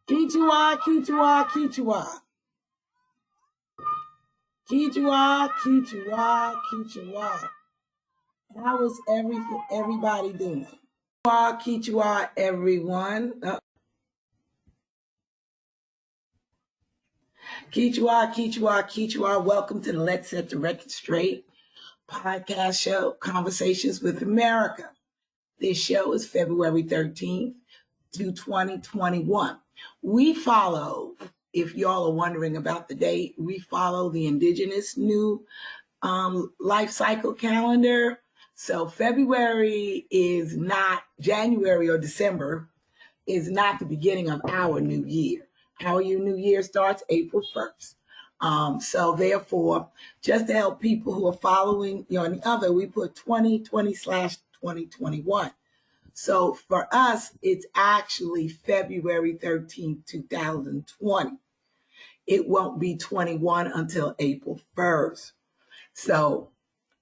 Kichwa, Kichwa, Kichwa. Kichwa, Kichwa, Kichwa. How is everybody doing? Kichwa, Kichwa, everyone. Kichwa, Kichwa, Kichwa. Welcome to the Let's Set the Record Straight podcast show, Conversations with America. This show is February 13th to 2021. We follow, if y'all are wondering about the date, we follow the indigenous new life cycle calendar. So February is not January or December, is not the beginning of our new year. Our new year starts April 1st. So therefore, just to help people who are following on the other, we put 2020/2021. So for us, it's actually February 13th, 2020. It won't be 21 until April 1st. So,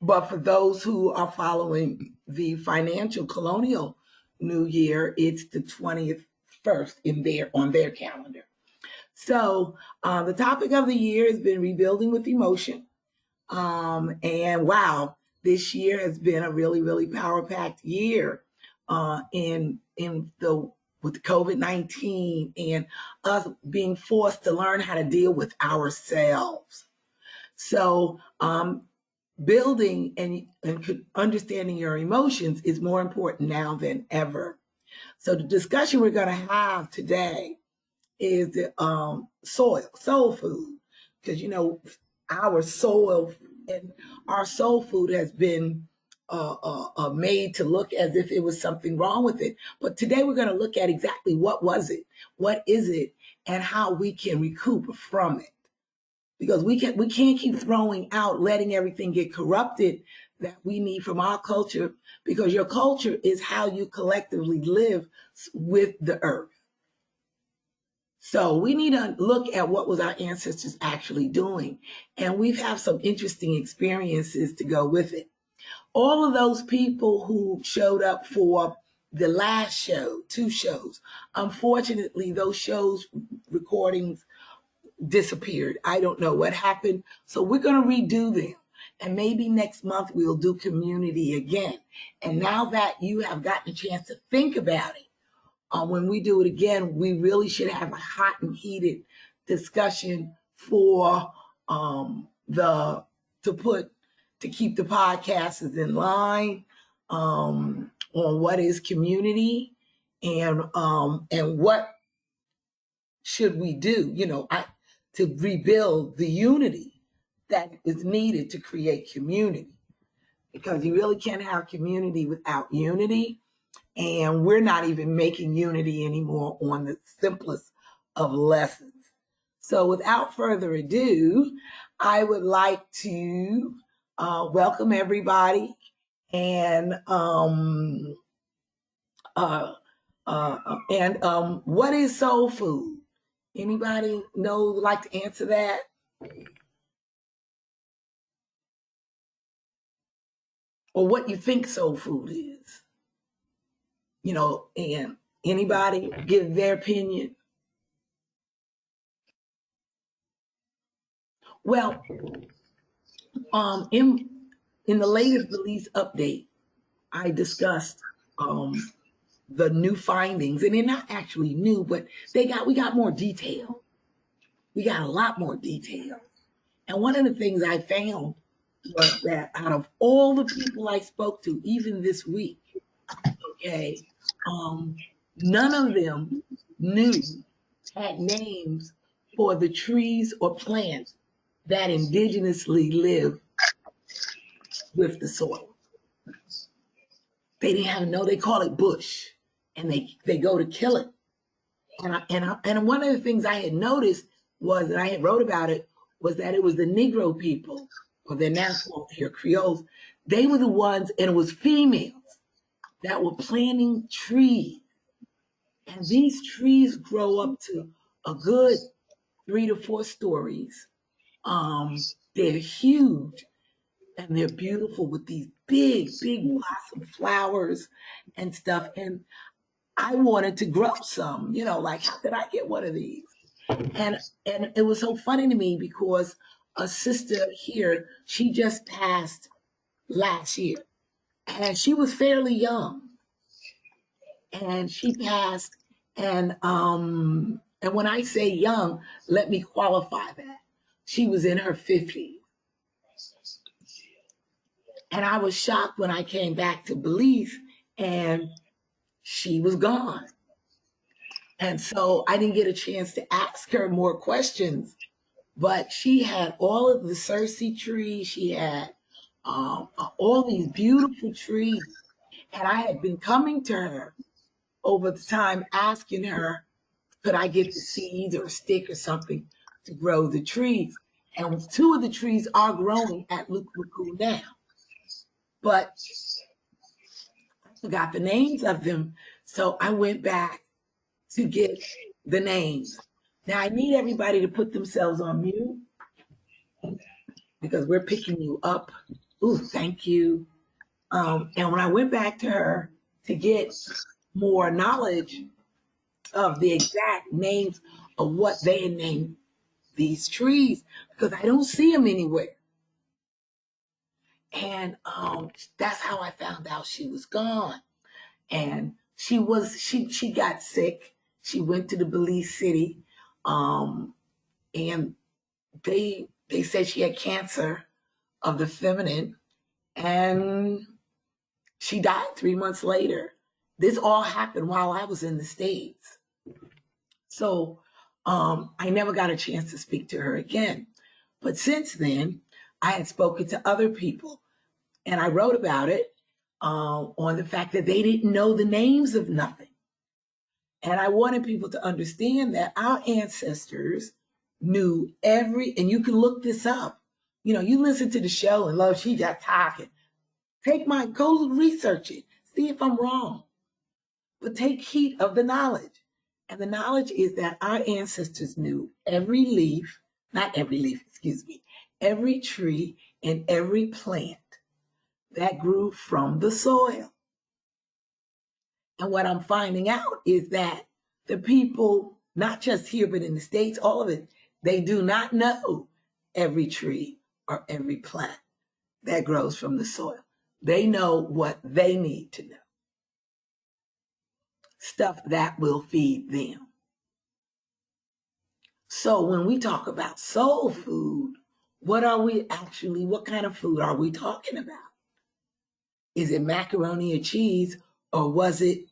but for those who are following the financial colonial new year, it's the 20th first on their calendar. So the topic of the year has been rebuilding with emotion. And wow, this year has been a really, really power-packed year with COVID-19 and us being forced to learn how to deal with ourselves. So building and understanding your emotions is more important now than ever. So the discussion we're going to have today is the soul food, because our soul and our soul food has been made to look as if it was something wrong with it. But today we're going to look at exactly what was it, what is it, and how we can recoup from it. Because we can't keep throwing out, letting everything get corrupted that we need from our culture, because your culture is how you collectively live with the earth. So we need to look at what was our ancestors actually doing. And we've had some interesting experiences to go with it. All of those people who showed up for the last show, 2 shows, unfortunately, those shows recordings disappeared. I don't know what happened. So we're going to redo them. And maybe next month we'll do community again. And now that you have gotten a chance to think about it, when we do it again, we really should have a hot and heated discussion to keep the podcasters in line on what is community and what should we do, to rebuild the unity that is needed to create community, because you really can't have community without unity. And we're not even making unity anymore on the simplest of lessons. So without further ado, I would like to welcome everybody. And what is soul food? Anybody like to answer that? Or what you think soul food is? And anybody give their opinion? Well, in the latest release update, I discussed the new findings, and they're not actually new, but we got more detail. We got a lot more detail. And one of the things I found was that out of all the people I spoke to, even this week, okay, um, none of them knew, had names for the trees or plants that indigenously live with the soil. They didn't have no, they call it bush, and they go to kill it. And one of the things I had noticed was, and I had wrote about it, was that it was the Negro people, or they're now called here Creoles. They were the ones, and it was females that were planting trees. And these trees grow up to a good 3 to 4 stories. They're huge and they're beautiful with these big, big blossom flowers and stuff. And I wanted to grow some, like how could I get one of these? And it was so funny to me because a sister here, she just passed last year, and she was fairly young, and she passed, and when I say young, let me qualify that. She was in her 50s. And I was shocked when I came back to Belize and she was gone. And so I didn't get a chance to ask her more questions, but she had all of the Cersei trees. She had all these beautiful trees. And I had been coming to her over the time asking her, could I get the seeds or a stick or something to grow the trees? And 2 of the trees are growing at Luku now, but I forgot the names of them. So I went back to get the names. Now I need everybody to put themselves on mute because we're picking you up. Ooh, thank you. And when I went back to her to get more knowledge of the exact names of what they had named these trees, because I don't see them anywhere. And that's how I found out she was gone. And she got sick. She went to the Belize City, and they said she had cancer of the feminine, and she died 3 months later. This all happened while I was in the States. So I never got a chance to speak to her again. But since then, I had spoken to other people, and I wrote about it on the fact that they didn't know the names of nothing. And I wanted people to understand that our ancestors knew and you can look this up. You listen to the show and love, she just talking. Go research it, see if I'm wrong, but take heed of the knowledge. And the knowledge is that our ancestors knew every leaf, not every leaf, excuse me, every tree and every plant that grew from the soil. And what I'm finding out is that the people, not just here, but in the States, all of it, they do not know every tree or every plant that grows from the soil. They know what they need to know, stuff that will feed them. So when we talk about soul food, what kind of food are we talking about? Is it macaroni or cheese, or was it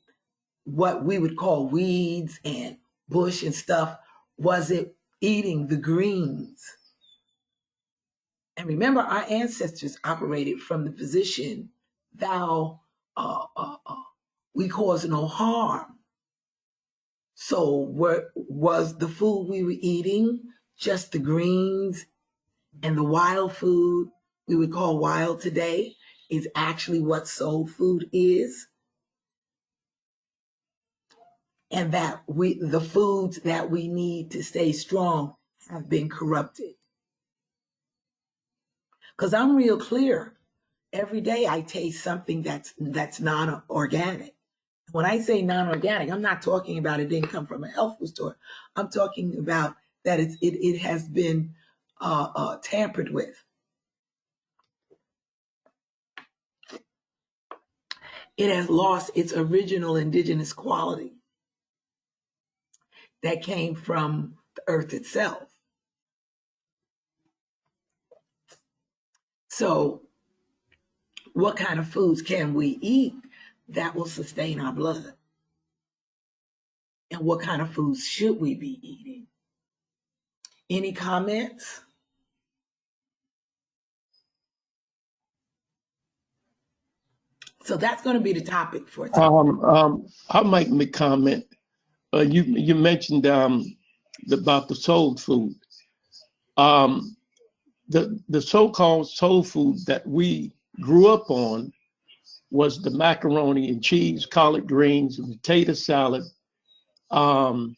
what we would call weeds and bush and stuff? Was it eating the greens? And remember, our ancestors operated from the position, thou, we cause no harm. So was the food we were eating just the greens, and the wild food we would call wild today is actually what soul food is? And that the foods that we need to stay strong have been corrupted. Because I'm real clear. Every day I taste something that's non-organic. When I say non-organic, I'm not talking about it didn't come from a health food store. I'm talking about that it has been tampered with. It has lost its original indigenous quality that came from the earth itself. So, what kind of foods can we eat that will sustain our blood? And what kind of foods should we be eating? Any comments? So that's going to be the topic for today. I'll make me comment. You mentioned about the soul food. The so-called soul food that we grew up on was the macaroni and cheese, collard greens, potato salad, um,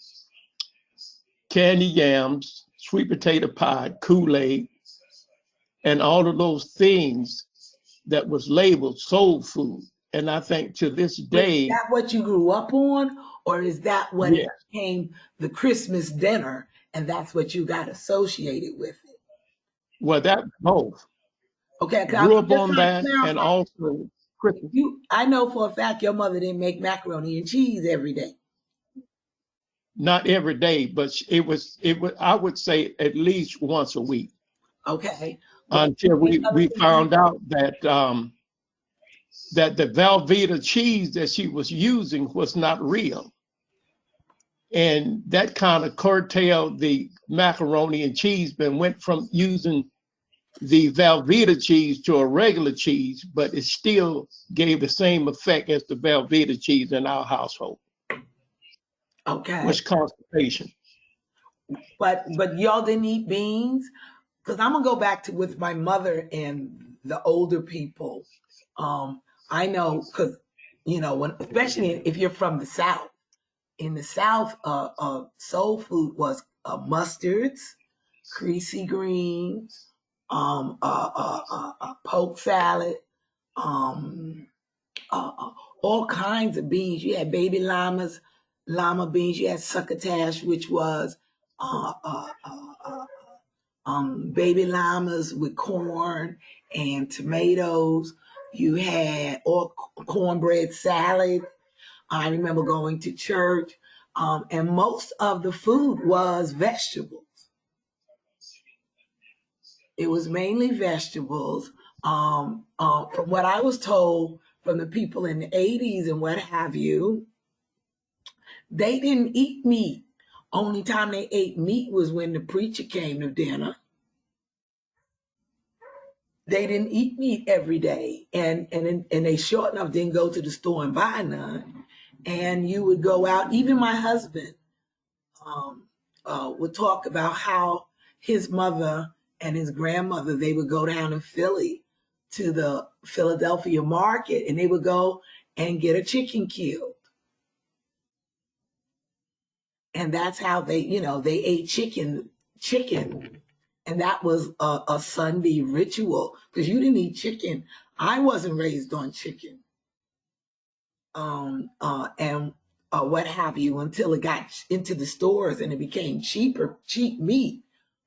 candy yams, sweet potato pie, Kool-Aid, and all of those things that was labeled soul food. And I think to this Wait, is day, that what you grew up on? Or is that what it yeah, became the Christmas dinner and that's what you got associated with it? well, that both Okay, because grew I'm up just on trying to that, and clarify. also Christmas. I know for a fact your mother didn't make macaroni and cheese every day. Not every day, but it was I would say at least once a week, Okay. But until make other we things. found out that the Velveeta cheese that she was using was not real. And that kind of curtailed the macaroni and cheese, but went from using the Velveeta cheese to a regular cheese, but it still gave the same effect as the Velveeta cheese in our household, Okay. was constipation. But y'all didn't eat beans? Because I'm gonna go back to with my mother and the older people. I know because when especially if you're from the South. In the South, soul food was mustards, creasy greens, poke salad, um, uh, uh, all kinds of beans. You had baby llamas, llama beans. You had succotash, which was uh, uh, uh, uh, baby llamas with corn and tomatoes. You had all cornbread salad. I remember going to church, and most of the food was vegetables. It was mainly vegetables. From what I was told from the people in the 80s and what have you, they didn't eat meat. Only time they ate meat was when the preacher came to dinner. They didn't eat meat every day, and they sure enough didn't go to the store and buy none. And you would go out. Even my husband um, would talk about how his mother and his grandmother, they would go down in Philly to the Philadelphia market, and they would go and get a chicken killed. And that's how they ate chicken. And that was a Sunday ritual because you didn't eat chicken. I wasn't raised on chicken. And what have you, until it got into the stores and it became cheap meat.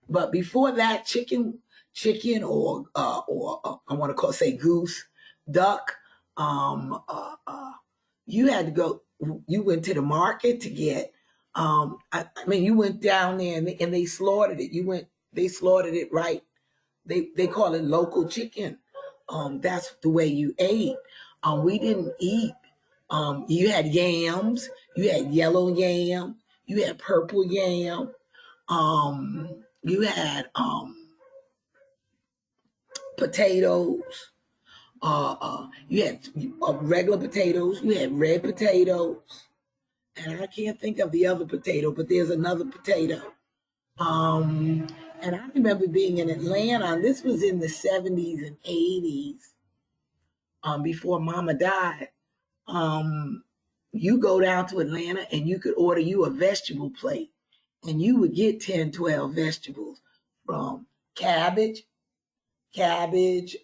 But before that, chicken or I want to say goose, duck. Um, uh, uh, you had to go. You went to the market to get. I mean, you went down there and they slaughtered it. They slaughtered it right. They call it local chicken. That's the way you ate. We didn't eat. You had yams. You had yellow yam. You had purple yam. You had potatoes. You had regular potatoes. You had red potatoes, and I can't think of the other potato, but there's another potato. Um, and I remember being in Atlanta. This was in the 70s and 80s, before Mama died. Um, you go down to Atlanta and you could order you a vegetable plate, and you would get 10, 12 vegetables from cabbage, cabbage,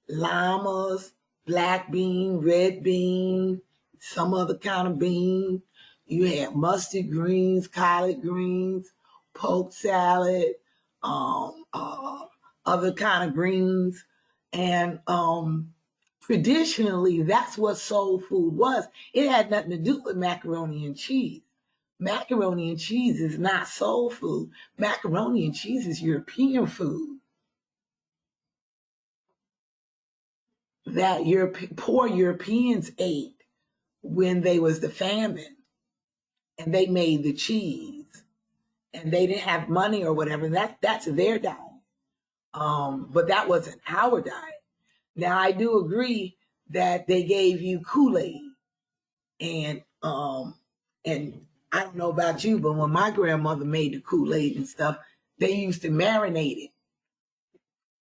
llamas, black bean, red bean, some other kind of bean. You had mustard greens, collard greens, poke salad, other kind of greens. And traditionally, that's what soul food was. It had nothing to do with macaroni and cheese. Macaroni and cheese is not soul food. Macaroni and cheese is European food. that poor Europeans ate when they was the famine, and they made the cheese, and they didn't have money or whatever. That's their diet. But that wasn't our diet. Now I do agree that they gave you Kool-Aid, and I don't know about you, but when my grandmother made the Kool-Aid and stuff, they used to marinate it.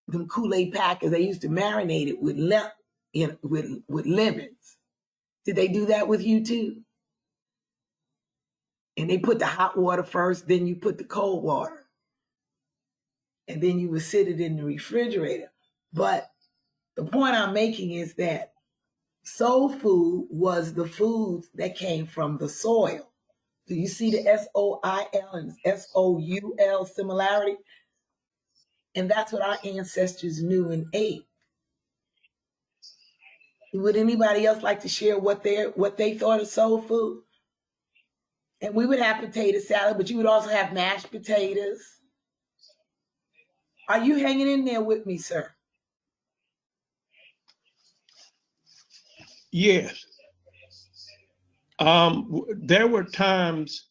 Them Kool-Aid packets, they used to marinate it with lemons. Did they do that with you too? And they put the hot water first, then you put the cold water, and then you would sit it in the refrigerator. But the point I'm making is that soul food was the foods that came from the soil. Do you see the SOIL and SOUL similarity? And that's what our ancestors knew and ate. Would anybody else like to share what they thought of soul food? And we would have potato salad, but you would also have mashed potatoes. Are you hanging in there with me, sir? Yes. There were times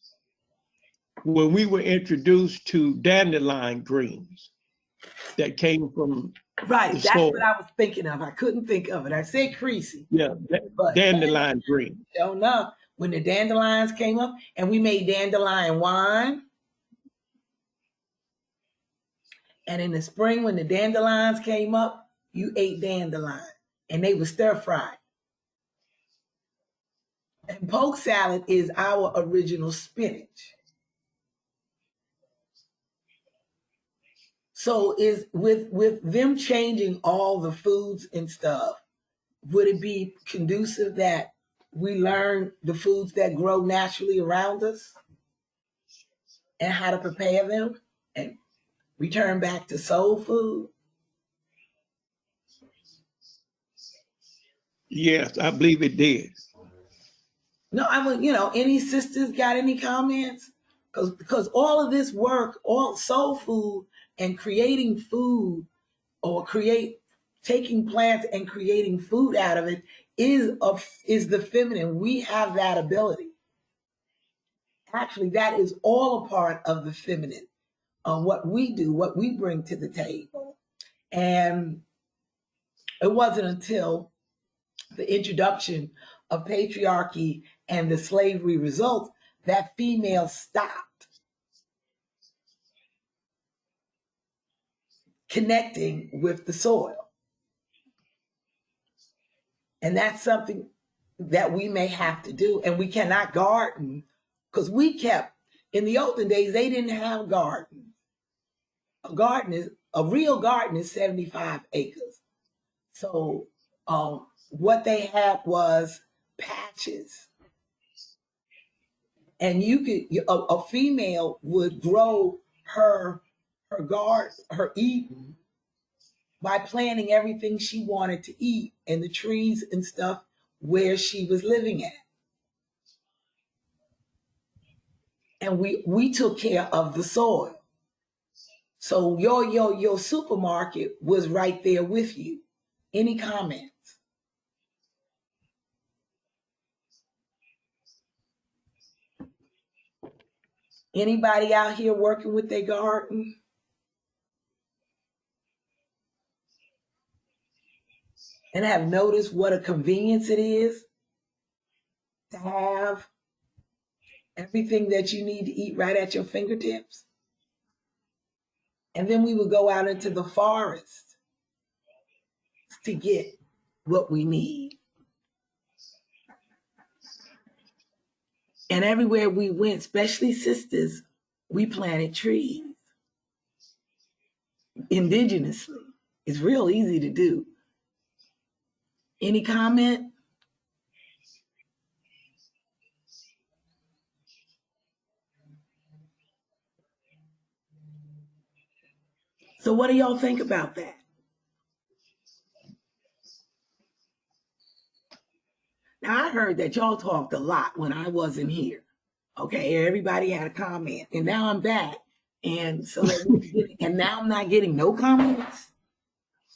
when we were introduced to dandelion greens that came from Right, the that's soil. what I was thinking of. I couldn't think of it. I said creasy. Yeah, But dandelion green. Don't know. When the dandelions came up, and we made dandelion wine. And in the spring, when the dandelions came up, you ate dandelion, and they were stir fried. And poke salad is our original spinach. So is with them changing all the foods and stuff, would it be conducive that we learn the foods that grow naturally around us and how to prepare them and return back to soul food? Yes, I believe it did. No, I would, any sisters got any comments? Because all of this work, all soul food and creating food, or taking plants and creating food out of it is the feminine. We have that ability. Actually, that is all a part of the feminine. What we do, what we bring to the table. And it wasn't until the introduction of patriarchy and the slavery results that females stopped connecting with the soil. And that's something that we may have to do. And we cannot garden, because in the olden days, they didn't have gardens. A real garden is 75 acres. So what they had was patches. And a female would grow her garden, her Eden, by planting everything she wanted to eat and the trees and stuff where she was living at. And we took care of the soil. So your supermarket was right there with you. Any comments? Anybody out here working with their garden? And have noticed what a convenience it is to have everything that you need to eat right at your fingertips? And then we would go out into the forest to get what we need. And everywhere we went, especially sisters, we planted trees indigenously. It's real easy to do. Any comment? So what do y'all think about that? Now, I heard that y'all talked a lot when I wasn't here. Okay, everybody had a comment, and now I'm back. And so and now I'm not getting no comments.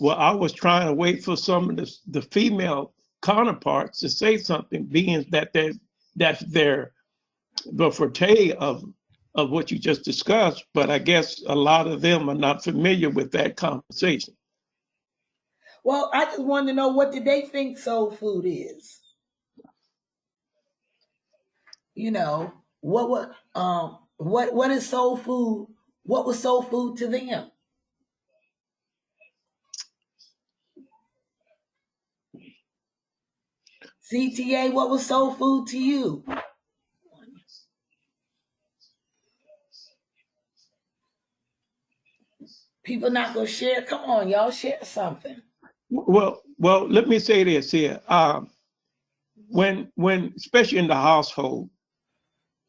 Well, I was trying to wait for some of the female counterparts to say something, being that that's their the forte of what you just discussed. But I guess a lot of them are not familiar with that conversation. Well, I just wanted to know, what did they think soul food is? You know, what is soul food? What was soul food to them? CTA, what was soul food to you? People not gonna share. Come on, y'all, share something. Well, let me say this here. When especially in the household,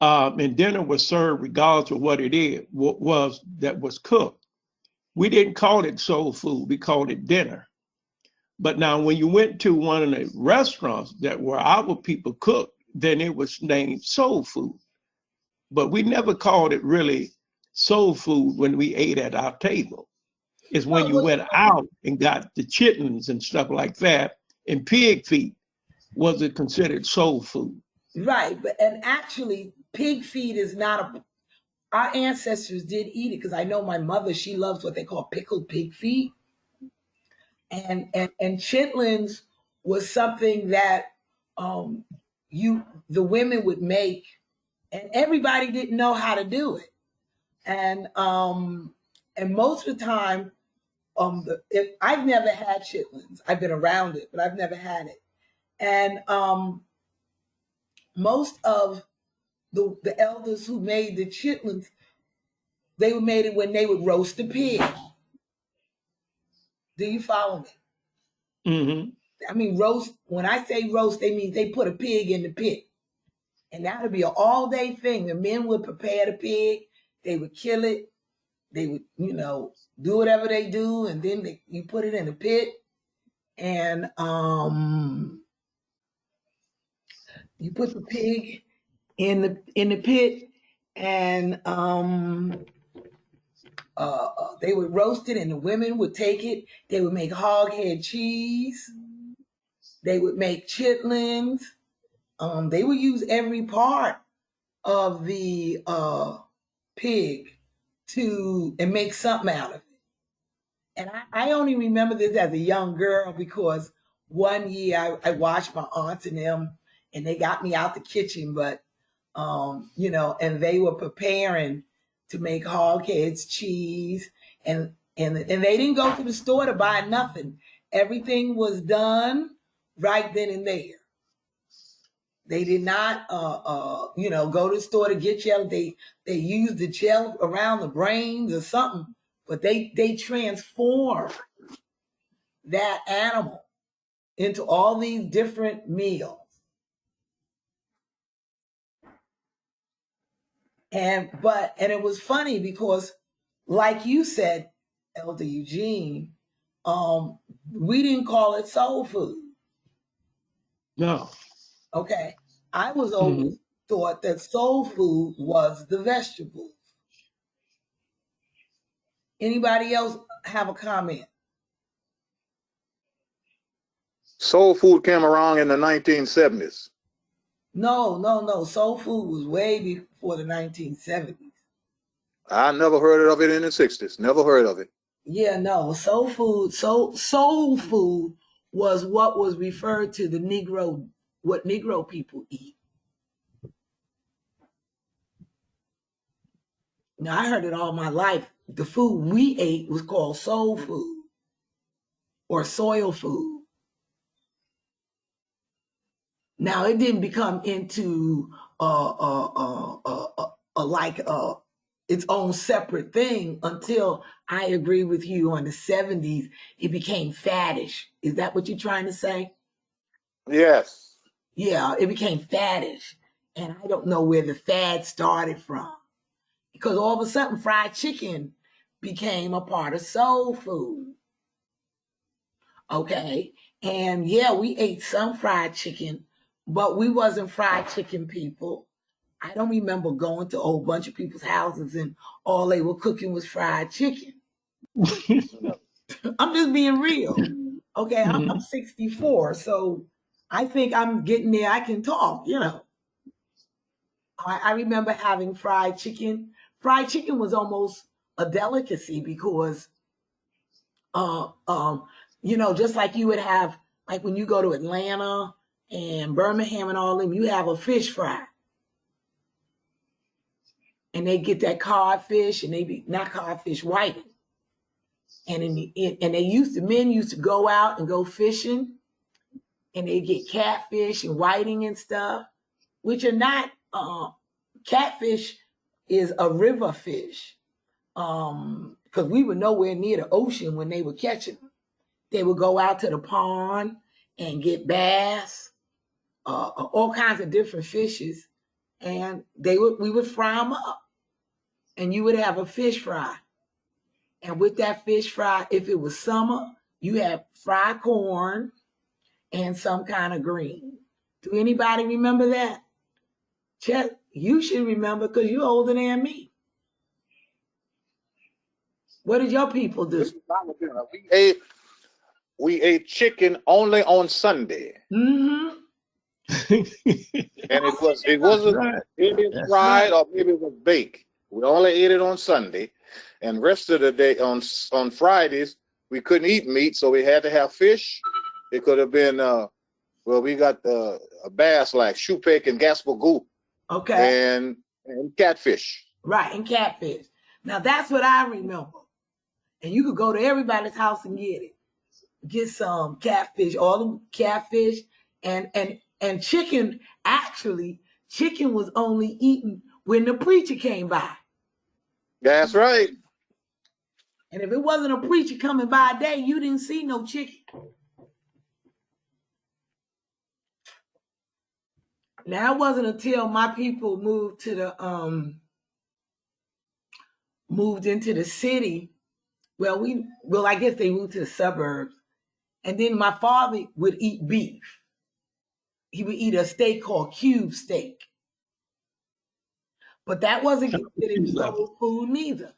and dinner was served regardless of what it is, what was that was cooked. We didn't call it soul food. We called it dinner. But now, when you went to one of the restaurants that where our people cooked, then it was named soul food. But we never called it really soul food when we ate at our table. It's when you Well, went out and got the chitlins and stuff like that, and pig feet, was it considered soul food? right, but and actually, pig feet is not a. Our ancestors did eat it because I know my mother. She loves what they call pickled pig feet, and chitlins was something that um the women would make, and everybody didn't know how to do it, and most of the time, if I've never had chitlins, I've been around it, but I've never had it, and most of the elders who made the chitlins, they made it when they would roast the pig. Do you follow me? Mm-hmm. I mean, roast. When I say roast, they mean they put a pig in the pit, and that would be an all-day thing. The men would prepare the pig, they would kill it, they would, do whatever they do, and then you put it in the pit, and you put the pig in the pit, and they would roast it, and the women would take it. They would make hog head cheese. They would make chitlins. They would use every part of the pig to and make something out of it. And I only remember this as a young girl because one year I watched my aunts and them, and they got me out the kitchen, but and they were preparing to make hog heads, cheese, and they didn't go to the store to buy nothing. Everything was done right then and there. They did not, go to the store to get gel. They used the gel around the brains or something, but they transformed that animal into all these different meals. And it was funny because, like you said, Elder Eugene, um, we didn't call it soul food. No. Okay, I was always Mm-hmm. thought that soul food was the vegetables. Anybody else have a comment? Soul food came around in the 1970s. No, no, no. Soul food was way before the 1970s. I never heard of it in the 60s. Never heard of it. Yeah, no. Soul food was what was referred to what Negro people eat. Now I heard it all my life. The food we ate was called soul food or soil food. Now it didn't become into like its own separate thing until I agree with you on the 70s. It became faddish. Is that what you're trying to say? Yes. Yeah, it became faddish. And I don't know where the fad started from. Because all of a sudden fried chicken became a part of soul food. Okay. And yeah, we ate some fried chicken, but we wasn't fried chicken people. I don't remember going to a whole bunch of people's houses and all they were cooking was fried chicken. I'm just being real. Okay, I'm Mhm. 64, so I think I'm getting there. I can talk, you know. I remember having fried chicken. Fried chicken was almost a delicacy because, uh, um, you know, just like you would have, like when you go to Atlanta and Birmingham and all them, you have a fish fry. And they get that codfish and they be not codfish, whiting. And and men used to go out and go fishing and they get catfish and whiting and stuff, which are not catfish is a river fish. Because we were nowhere near the ocean when they were catching them. They would go out to the pond and get bass, all kinds of different fishes, and we would fry them up, and you would have a fish fry. And with that fish fry, if it was summer, you have fried corn and some kind of green. Do anybody remember that? Chet, you should remember because you're older than me. What did your people do? We ate chicken only on Sunday. Mm-hmm. And it That's wasn't right. maybe That's right. fried or maybe it was baked. We only ate it on Sunday, and rest of the day on Fridays we couldn't eat meat, so we had to have fish. It could have been we got a bass like shoepek and gaspagoo Okay. and catfish. Right, and catfish. Now that's what I remember. And you could go to everybody's house and get it. Get some catfish, all the catfish, and chicken. Actually, chicken was only eaten when the preacher came by. That's right. And if it wasn't a preacher coming by a day, you didn't see no chicken. Now it wasn't until my people moved into the city. Well, I guess they moved to the suburbs. And then my father would eat beef. He would eat a steak called cube steak. But that wasn't considered soul food neither.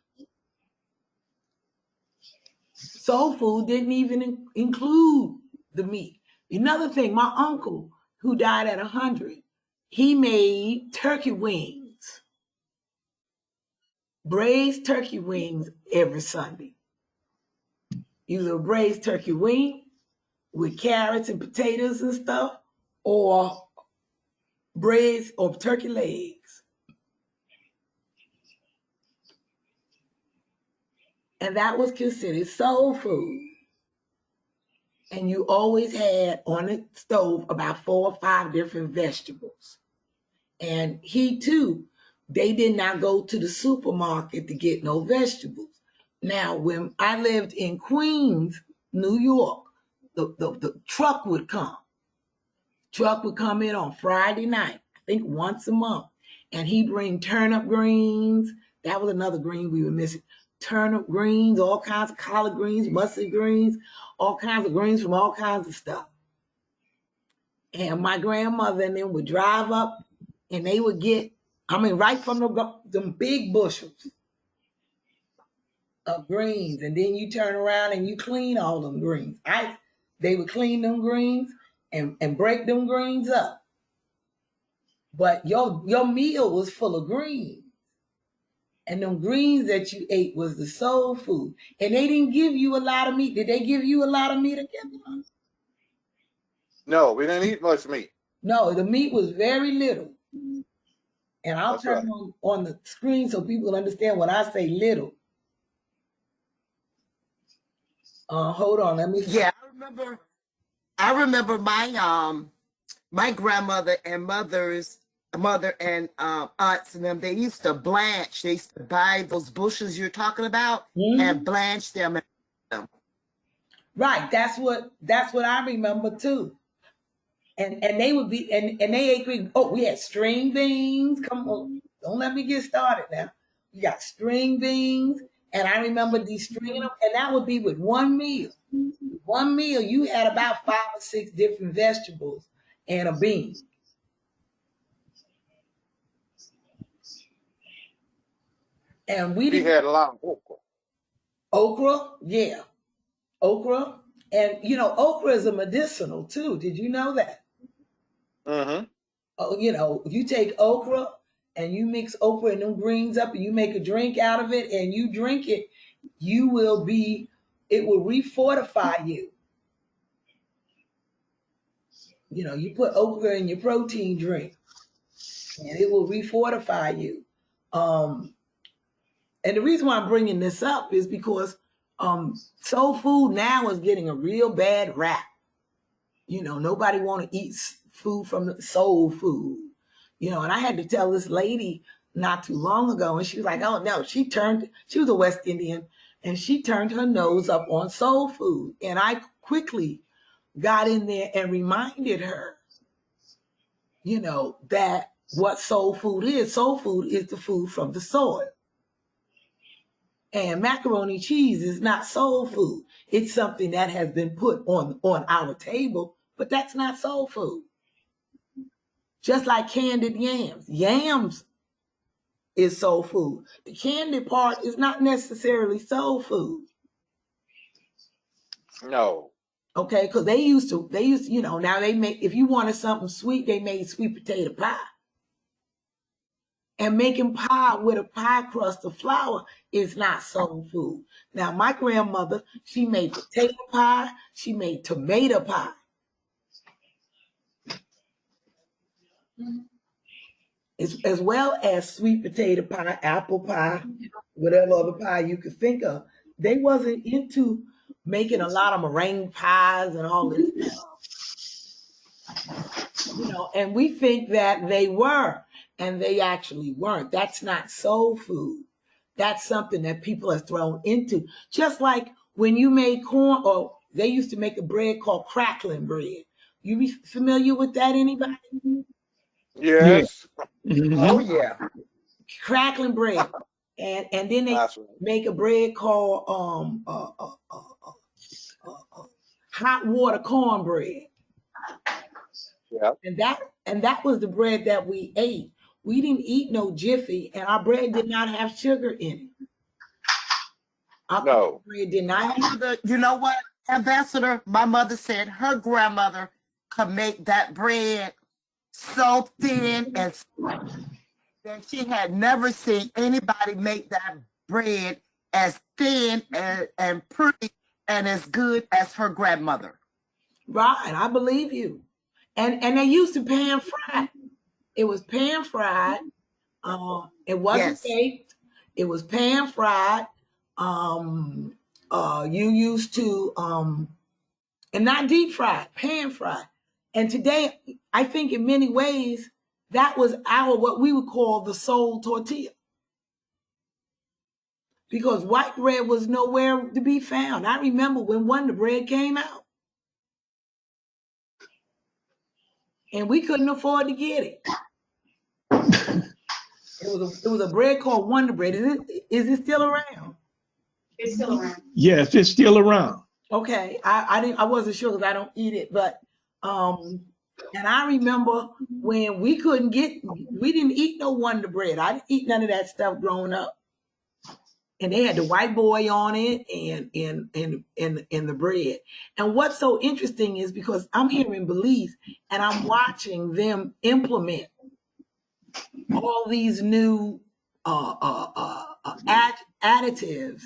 Soul food didn't even include the meat. Another thing, my uncle, who died at 100, he made turkey wings, braised turkey wings every Sunday. Either a braised turkey wing with carrots and potatoes and stuff, or braised or turkey legs. And that was considered soul food. And you always had on the stove about 4 or 5 different vegetables. And he too, they did not go to the supermarket to get no vegetables. Now, when I lived in Queens, New York, the truck would come. Truck would come in on Friday night, I think once a month, and he bring turnip greens. That was another green we were missing. Turnip greens, all kinds of collard greens, mustard greens, all kinds of greens from all kinds of stuff. And my grandmother and them would drive up, and they would get, right from them big bushels of greens, and then you turn around and you clean all them greens. They would clean them greens and break them greens up. But your meal was full of greens. And them greens that you ate was the soul food. And they didn't give you a lot of meat. Did they give you a lot of meat again? No, we didn't eat much meat. No, the meat was very little. And I'll That's right. turn on the screen so people understand when I say little. Hold on, let me. Yeah, I remember my grandmother and mother and aunts and them. They used to blanch. They used to buy those bushes you're talking about and blanch them. Right, that's what I remember too. And they would be and they ate green. Oh, we had string beans. Come on, don't let me get started now. You got string beans, and I remember these stringing them, and that would be with one meal. One meal, you had about 5 or 6 different vegetables and a bean. And we We didn't had a lot of okra. okra, yeah. okra. And you know, okra is a medicinal too. Did you know that? Mm-hmm. Oh, you know, you take okra and you mix okra and them greens up and you make a drink out of it and you drink it, you will be, it will refortify you. You know, you put okra in your protein drink and it will refortify you. Um, and the reason why I'm bringing this up is because soul food now is getting a real bad rap. You know, nobody want to eat food from the soul food. You know, and I had to tell this lady not too long ago, and she was like, "Oh no," she was a West Indian, and she turned her nose up on soul food. And I quickly got in there and reminded her, you know, that what soul food is. Soul food is the food from the soil. And macaroni cheese is not soul food. It's something that has been put on our table, but that's not soul food. Just like candied yams. Yams is soul food. The candy part is not necessarily soul food. No. Okay, because they used to, you know, now they make, if you wanted something sweet, they made sweet potato pie. And making pie with a pie crust of flour is not soul food. Now, my grandmother, she made potato pie, she made tomato pie. As well as sweet potato pie, apple pie, whatever other pie you could think of. They wasn't into making a lot of meringue pies and all this stuff. You know, and we think that they were, and they actually weren't. That's not soul food. That's something that people have thrown into. Just like when you made corn, or they used to make a bread called crackling bread. You be familiar with that, anybody? Yeah. Yes. Oh Mm-hmm. yeah. Crackling bread. And then they That's right. make a bread called hot water cornbread. Yeah. And that was the bread that we ate. We didn't eat no jiffy, and our bread did not have sugar in it. Our No. cornbread did not My have. mother, you know what, Ambassador? My mother said her grandmother could make that bread so thin and that she had never seen anybody make that bread as thin and pretty and as good as her grandmother. Right, I believe you. And they used to pan fry. It was pan fried. It wasn't Yes. baked. It was pan fried. Um, you used to and not deep fried, pan fried. And today, I think in many ways, that was our what we would call the soul tortilla. Because white bread was nowhere to be found. I remember when Wonder Bread came out, and we couldn't afford to get it. It was a bread called Wonder Bread. Is it still around? It's still around. Yes, it's still around. Okay, I wasn't sure because I don't eat it, but and I remember when we didn't eat no Wonder Bread. I didn't eat none of that stuff growing up, and they had the white boy on it and the bread. And what's so interesting is because I'm here in Belize and I'm watching them implement all these new additives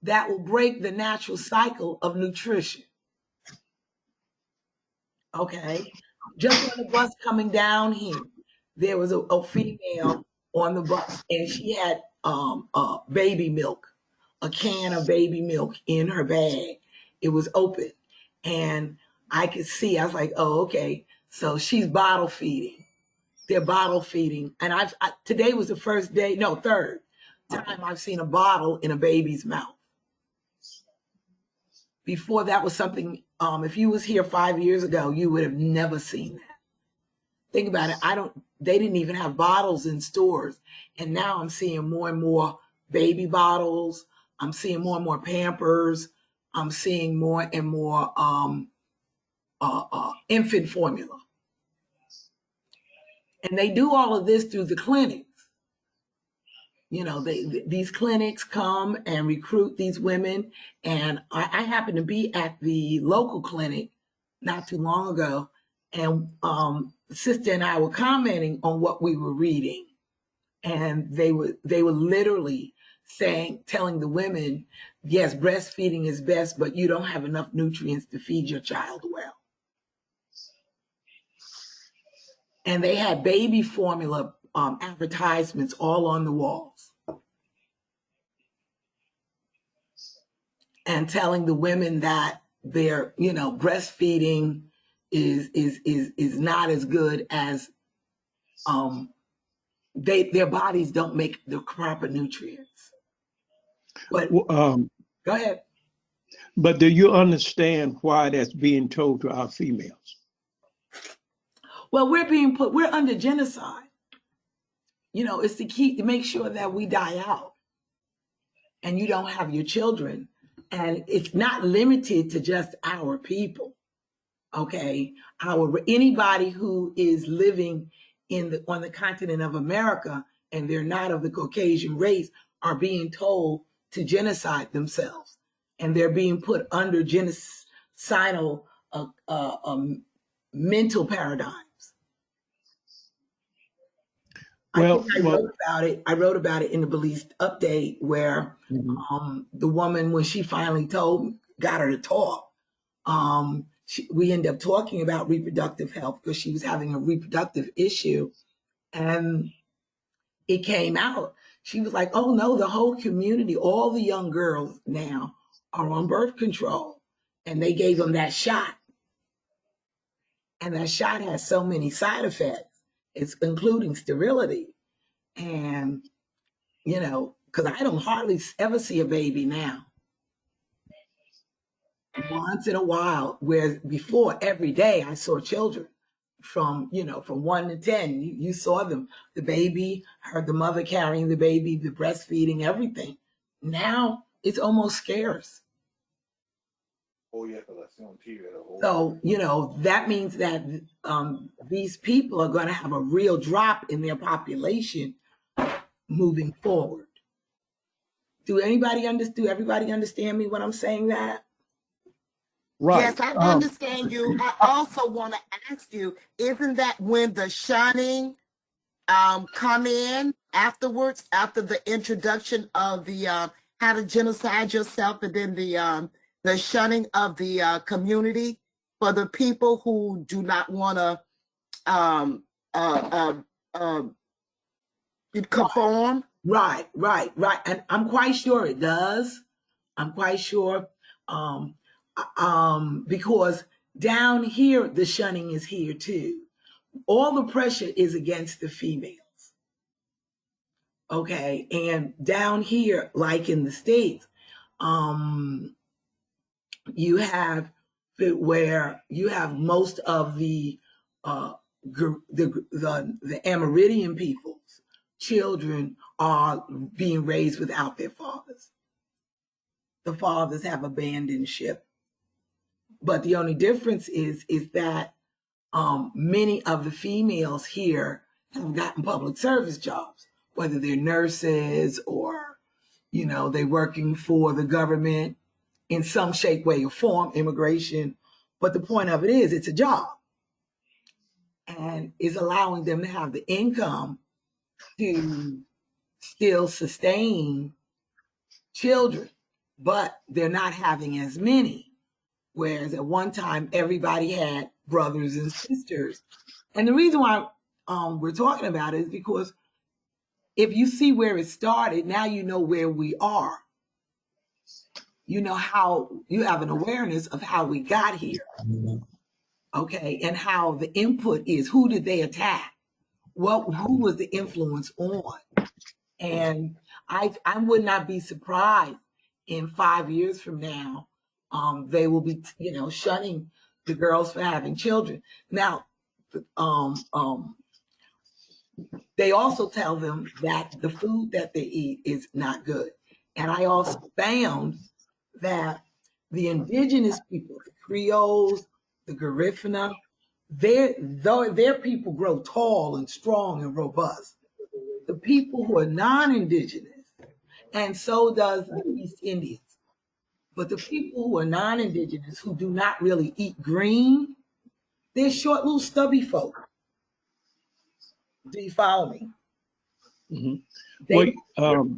that will break the natural cycle of nutrition. Okay. Just on the bus coming down here, there was a female on the bus and she had baby milk, a can of baby milk in her bag. It was open. And I could see, I was like, oh, okay. So she's bottle feeding. They're bottle feeding. And today was the first day, no, third time I've seen a bottle in a baby's mouth. Before that was something, if you was here 5 years ago, you would have never seen that. Think about it. They didn't even have bottles in stores. And now I'm seeing more and more baby bottles. I'm seeing more and more Pampers. I'm seeing more and more infant formula. And they do all of this through the clinics. these clinics come and recruit these women. And I happened to be at the local clinic not too long ago, and the sister and I were commenting on what we were reading, and they were literally telling the women, yes, breastfeeding is best, but you don't have enough nutrients to feed your child well. And they had baby formula advertisements all on the walls, and telling the women that their breastfeeding is not as good as their bodies don't make the proper nutrients. But go ahead. But do you understand why that's being told to our females? Well, we're under genocide. It's to make sure that we die out and you don't have your children. And it's not limited to just our people. Okay. Anybody who is living on the continent of America and they're not of the Caucasian race are being told to genocide themselves. And they're being put under genocidal mental paradigms. Well, I wrote about it in the police update where the woman, when she finally got her to talk, we ended up talking about reproductive health because she was having a reproductive issue. And it came out. She was like, oh no, the whole community, all the young girls now are on birth control. And they gave them that shot. And that shot has so many side effects, it's including sterility. And, because I don't hardly ever see a baby now. Once in a while, where before every day I saw children from 1 to 10. You saw them, the baby, heard the mother carrying the baby, the breastfeeding, everything. Now it's almost scarce. Oh yeah, because I see on TV. So, that means that these people are going to have a real drop in their population moving forward. Do everybody understand me when I'm saying that? right. Yes, I understand you. I also want to ask you, isn't that when the shunning come in afterwards, after the introduction of the how to genocide yourself, and then the shunning of the community for the people who do not want to conform? Right. And I'm quite sure it does. I'm quite sure because down here, the shunning is here too. All the pressure is against the females. Okay. And down here, like in the States, you have where you have most of the Amerindian people's children are being raised without their fathers. The fathers have abandoned ship. But the only difference is that many of the females here have gotten public service jobs, whether they're nurses or, they're working for the government in some shape, way, or form, immigration. But the point of it is, it's a job and is allowing them to have the income to still sustain children, but they're not having as many. Whereas at one time, everybody had brothers and sisters. And the reason why we're talking about it is because if you see where it started, now you know where we are. You know how you have an awareness of how we got here. Okay. And how the input is. Who did they attack? Who was the influence on? And I would not be surprised in 5 years from now, they will be, shunning the girls for having children. Now, they also tell them that the food that they eat is not good. And I also found that the indigenous people, the Creoles, the Garifuna, their people grow tall and strong and robust. the people who are non-indigenous, and so does the East Indians. But the people who are non-indigenous, who do not really eat green, they're short, little stubby folk. Do you follow me? Mm-hmm. They, Well,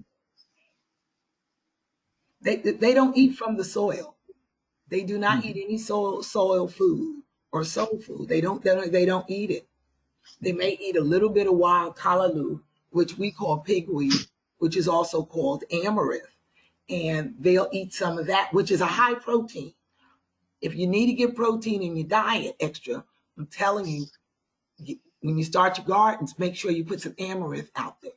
they don't eat from the soil. They do not eat mhm. any soil food or soul food. They don't eat it. They may eat a little bit of wild callaloo, which we call pigweed, which is also called amaranth. And they'll eat some of that, which is a high protein. If you need to get protein in your diet extra, I'm telling you, when you start your gardens, make sure you put some amaranth out there.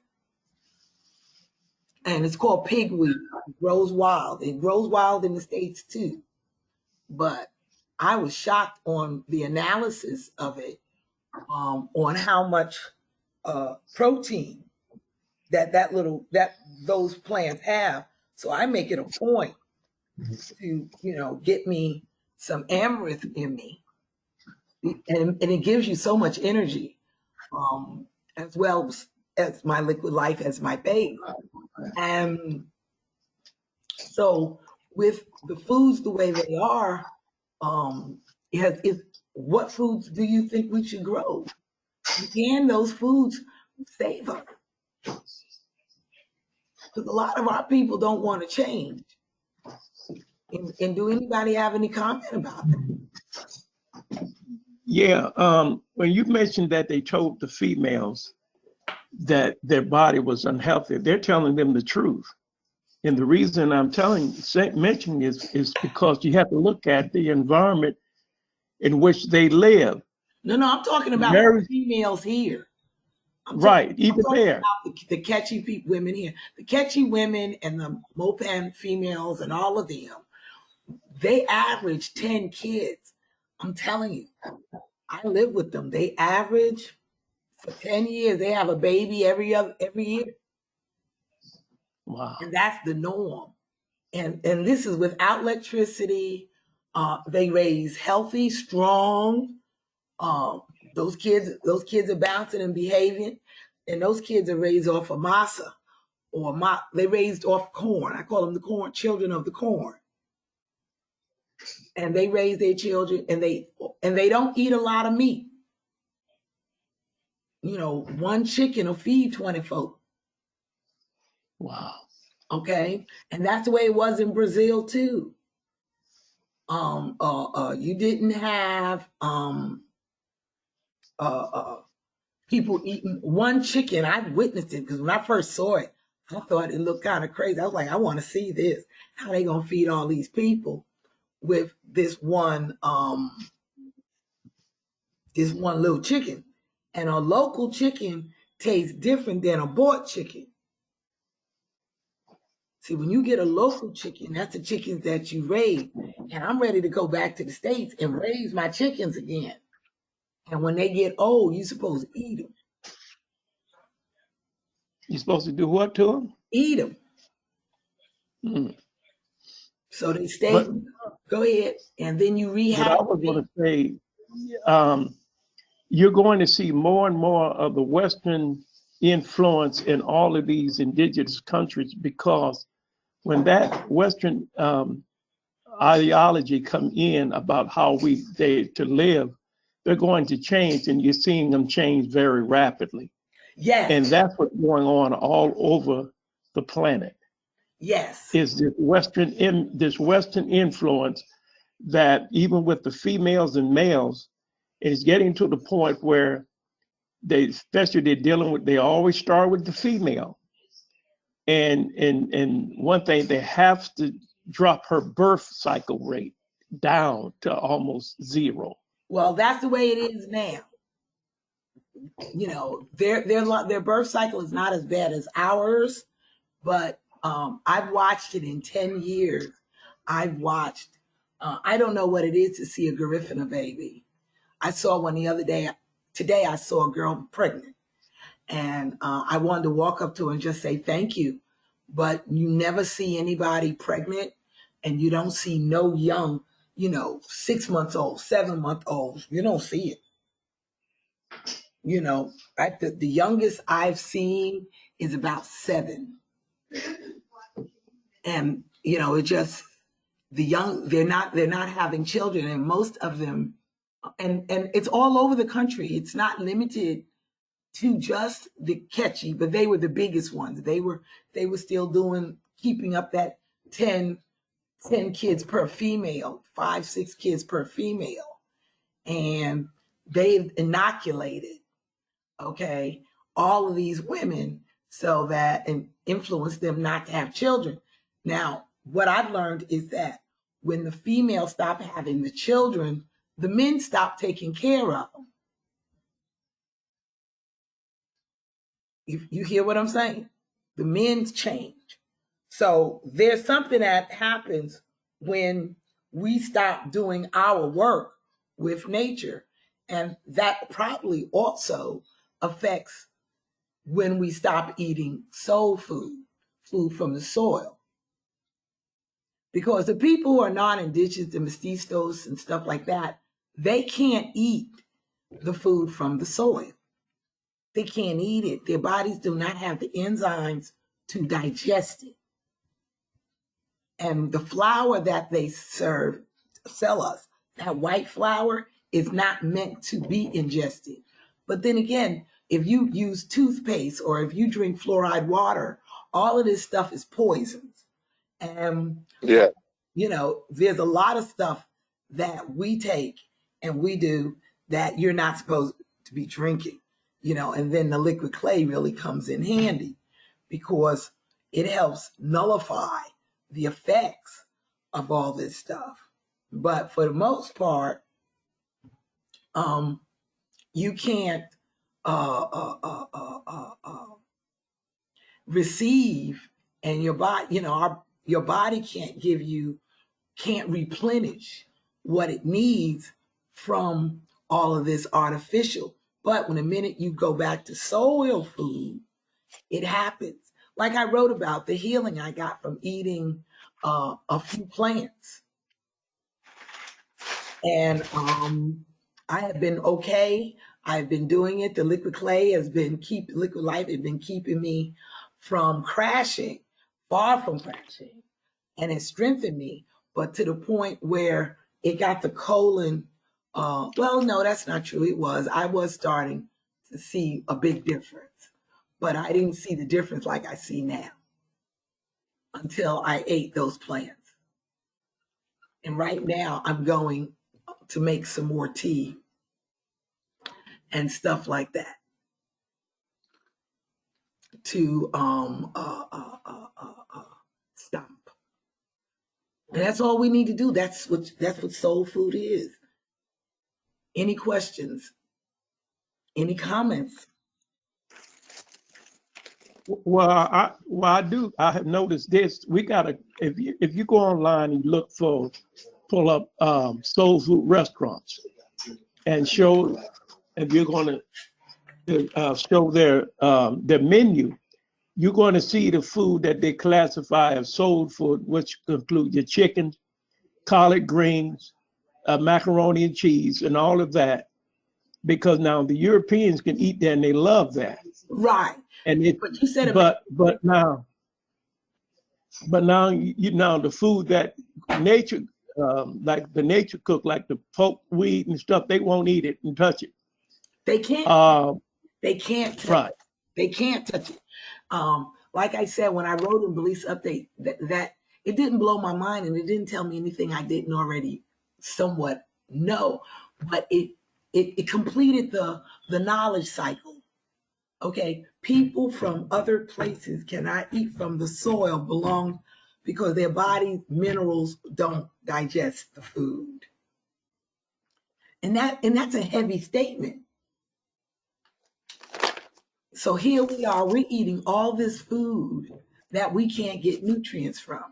And it's called pigweed. It grows wild. It grows wild in the States too. But I was shocked on the analysis of it, on how much protein that those plants have. So I make it a point to get me some amaranth in me, and it gives you so much energy, as well as my liquid life, as my base. And so with the foods the way they are, what foods do you think we should grow? Can those foods save us? Because a lot of our people don't want to change. And do anybody have any comment about that? Yeah. When you mentioned that they told the females that their body was unhealthy, they're telling them the truth. And the reason I'm mentioning is because you have to look at the environment in which they live. No, I'm talking about Very females here. right, I'm even talking there. about the catchy women here. The catchy women and the Mopan females and all of them, they average 10 kids. I'm telling you, I live with them. They average, for 10 years, they have a baby every year. Wow. And that's the norm. And this is without electricity. They raise healthy, strong. Those kids are bouncing and behaving, and those kids are raised off of masa, they raised off corn. I call them the corn children of the corn. And they raise their children, and they don't eat a lot of meat. One chicken will feed 20 folk. Wow. Okay, and that's the way it was in Brazil too. You didn't have people eating one chicken. I witnessed it because when I first saw it, I thought it looked kind of crazy. I was like, I want to see this. How they gonna feed all these people with this one little chicken? And a local chicken tastes different than a bought chicken. See, when you get a local chicken, that's the chickens that you raise. And I'm ready to go back to the States and raise my chickens again. And when they get old, you're supposed to eat them. You're supposed to do what to them? Eat them. Mm. So they stay. But Go ahead, and then you what I rehab. was going to say, you're going to see more and more of the Western influence in all of these indigenous countries, because when that Western ideology come in about how they to live, they're going to change, and you're seeing them change very rapidly. Yes. And that's what's going on all over the planet. Yes. Is this Western influence that even with the females and males is getting to the point where they always start with the female. And one thing, they have to drop her birth cycle rate down to almost zero. Well, that's the way it is now. Their birth cycle is not as bad as ours, but I've watched it in 10 years. I've watched, I don't know what it is to see a Garifuna baby. I saw one the other day. Today I saw a girl pregnant, and I wanted to walk up to her and just say thank you. But you never see anybody pregnant, and you don't see no young, 6 months old, 7-month olds. You don't see it. you know, right? The youngest I've seen is about 7. And, you know, it just, they're not having children, and most of them, and it's all over the country. It's not limited to just the catchy, but they were the biggest ones. They were still keeping up that 10 kids per female, 5, 6 kids per female. And they've inoculated, okay, all of these women so that, and influenced them not to have children. Now, what I've learned is that when the females stop having the children, the men stop taking care of them. You hear what I'm saying? The men's change. So there's something that happens when we stop doing our work with nature. And that probably also affects when we stop eating soul food, food from the soil. Because the people who are non-indigenous, the mestizos and stuff like that, they can't eat the food from the soil. They can't eat it. Their bodies do not have the enzymes to digest it. And the flour that they sell us, that white flour, is not meant to be ingested. But then again, if you use toothpaste or if you drink fluoride water, all of this stuff is poisons. And Yeah. you know, there's a lot of stuff that we take and we do that you're not supposed to be drinking, you know, and then the liquid clay really comes in handy because it helps nullify the effects of all this stuff. But for the most part, you can't receive, and your body, you know, your body can't replenish what it needs from all of this artificial. But when the minute you go back to soil food, it happens. Like I wrote about the healing I got from eating a few plants. And I have been okay. I've been doing it. The liquid clay liquid life has been keeping me from crashing, far from crashing. And it strengthened me, but to the point where it got the colon. Well, no, that's not true. I was starting to see a big difference, but I didn't see the difference like I see now until I ate those plants. And right now I'm going to make some more tea and stuff like that to stop. And that's all we need to do. That's what soul food is. Any questions? Any comments? Well, I have noticed this. We gotta, if you go online and look pull up soul food restaurants and show, if you're going to show their menu, you're going to see the food that they classify as soul food, which include your chicken, collard greens, macaroni and cheese, and all of that. Because now the Europeans can eat that and they love that. Right. And it, But you said but now the food that nature, like the nature cook, like the poke weed and stuff, they won't eat it and touch it. they can't. They can't touch Right. it. They can't touch it. Like I said, when I wrote in Beliefs Update, that it didn't blow my mind and it didn't tell me anything I didn't already somewhat know, but it completed the knowledge cycle. Okay, people from other places cannot eat from the soil because their body minerals don't digest the food. And that's a heavy statement. So here we are, we're eating all this food that we can't get nutrients from.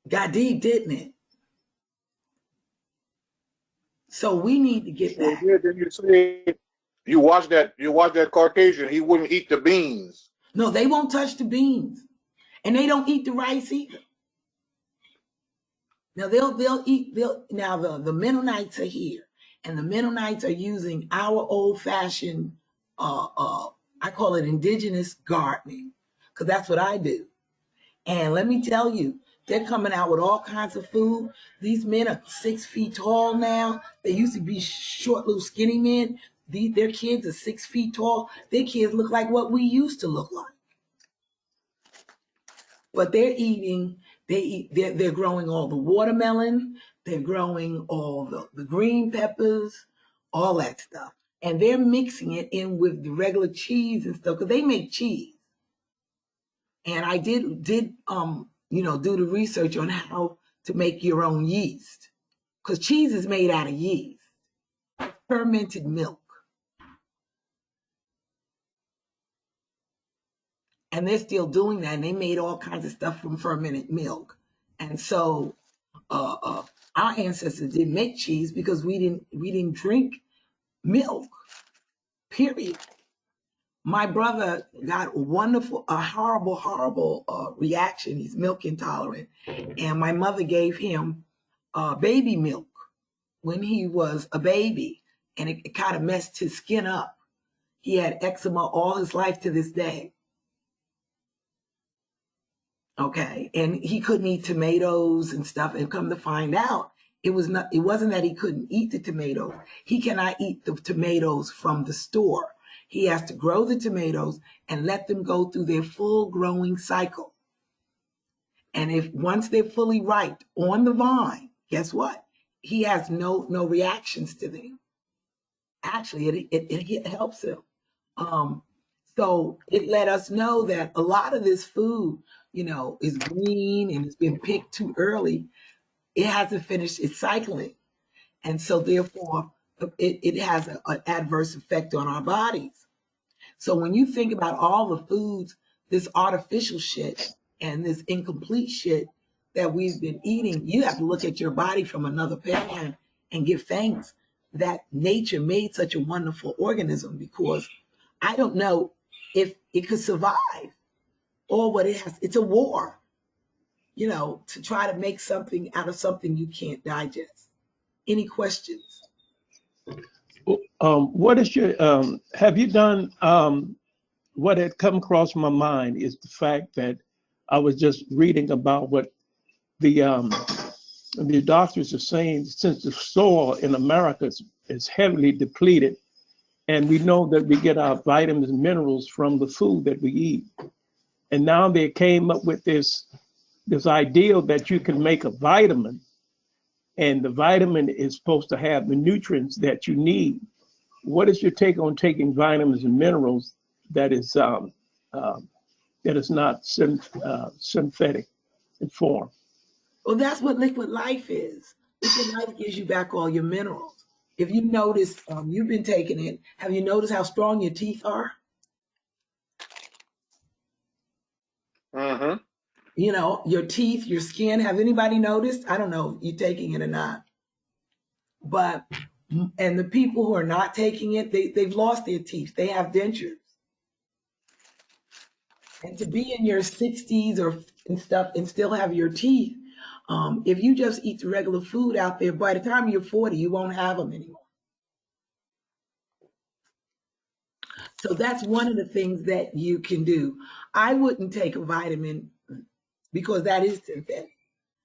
Got deep, didn't it? So we need to get Sure back. did. Then you say you watch that Caucasian, he wouldn't eat the beans. No, they won't touch the beans. And they don't eat the rice either. Now they'll eat, now the Mennonites are here. And the Mennonites are using our old-fashioned, I call it indigenous gardening, because that's what I do. And let me tell you, they're coming out with all kinds of food. These men are 6 feet tall now. They used to be short, little skinny men. Their kids are 6 feet tall. Their kids look like what we used to look like. But they're growing all the watermelon, they're growing all the green peppers, all that stuff. And they're mixing it in with the regular cheese and stuff, because they make cheese. And I did do the research on how to make your own yeast, because cheese is made out of yeast, fermented milk. And they're still doing that, and they made all kinds of stuff from fermented milk. And so our ancestors didn't make cheese because we didn't drink milk, period. My brother got a horrible reaction. He's milk intolerant. And my mother gave him baby milk when he was a baby, and it kind of messed his skin up. He had eczema all his life to this day. Okay, and he couldn't eat tomatoes and stuff, and come to find out, it wasn't that he couldn't eat the tomatoes. He cannot eat the tomatoes from the store. He has to grow the tomatoes and let them go through their full growing cycle. And if once they're fully ripe on the vine, guess what? He has no reactions to them. Actually, it helps him. So it let us know that a lot of this food, is green and it's been picked too early. It hasn't finished its cycling. And so therefore, it has an adverse effect on our bodies. So when you think about all the foods, this artificial shit and this incomplete shit that we've been eating, you have to look at your body from another paradigm and give thanks that nature made such a wonderful organism, because I don't know if it could survive all what it has. It's a war, to try to make something out of something you can't digest. Any questions? What is your, have you done, what had come across my mind is the fact that I was just reading about what the doctors are saying, since the soil in America is heavily depleted, and we know that we get our vitamins and minerals from the food that we eat. And now they came up with this ideal that you can make a vitamin, and the vitamin is supposed to have the nutrients that you need. What is your take on taking vitamins and minerals that is not synthetic in form? Well, that's what liquid life is. Liquid life gives you back all your minerals. If you notice, you've been taking it, have you noticed how strong your teeth are? Mm-hmm. Your teeth, your skin. Have anybody noticed? I don't know if you're taking it or not. But, and the people who are not taking it, they've lost their teeth. They have dentures. And to be in your 60s and stuff and still have your teeth, if you just eat the regular food out there, by the time you're 40, you won't have them anymore. So that's one of the things that you can do. I wouldn't take a vitamin because that is synthetic.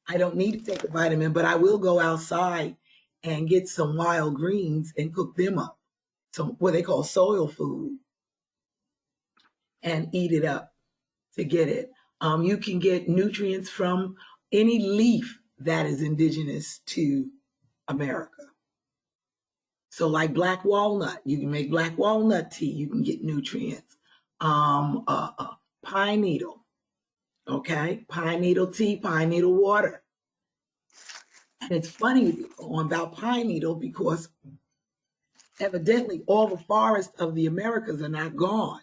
I don't need to take a vitamin, but I will go outside and get some wild greens and cook them up, some what they call soil food, and eat it up to get it. You can get nutrients from any leaf that is indigenous to America. So like black walnut, you can make black walnut tea, you can get nutrients. Pine needle, okay? Pine needle tea, pine needle water. And it's funny about pine needle because evidently all the forests of the Americas are not gone,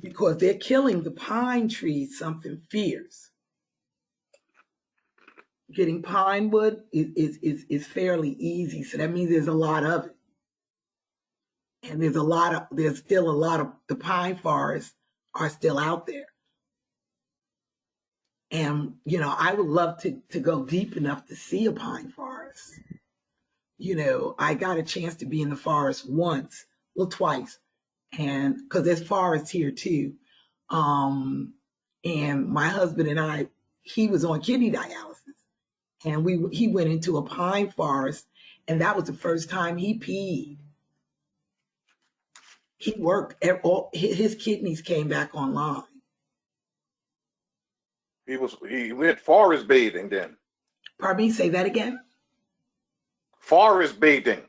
because they're killing the pine trees, something fierce. Getting pine wood is fairly easy, so that means there's a lot of it. And there's still a lot of the pine forests are still out there. And I would love to go deep enough to see a pine forest. you know, I got a chance to be in the forest once, well, twice, and because there's forests here too. And my husband and I, he was on kidney dialysis, and he went into a pine forest, and that was the first time he peed. He worked, his kidneys came back online. He went forest bathing then. Pardon me, say that again. Forest bathing.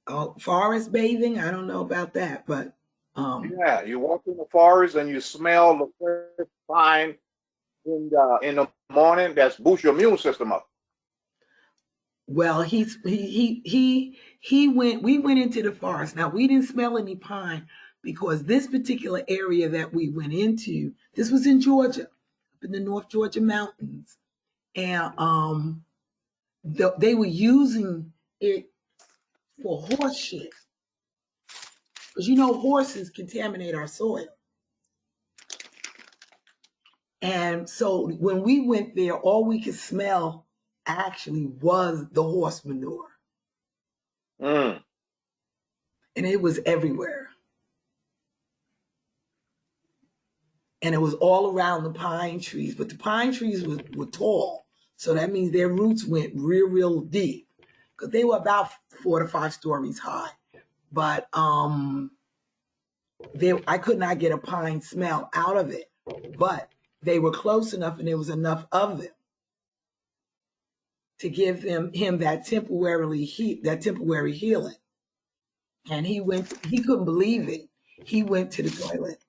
Oh, forest bathing? I don't know about that, but yeah, you walk in the forest and you smell the fresh pine in the morning. That's boost your immune system up. well, we went into the forest. Now we didn't smell any pine because this particular area that we went into, this was in Georgia, up in the North Georgia mountains. And they were using it for horse shit. Because you know horses contaminate our soil. And so when we went there, all we could smell actually was the horse manure. Mm. And it was everywhere. And it was all around the pine trees. But the pine trees were tall. So that means their roots went real deep. Because they were about 4 to 5 stories high. But I could not get a pine smell out of it. But they were close enough and there was enough of them to give him that temporary healing. And he couldn't believe it. He went to the toilet.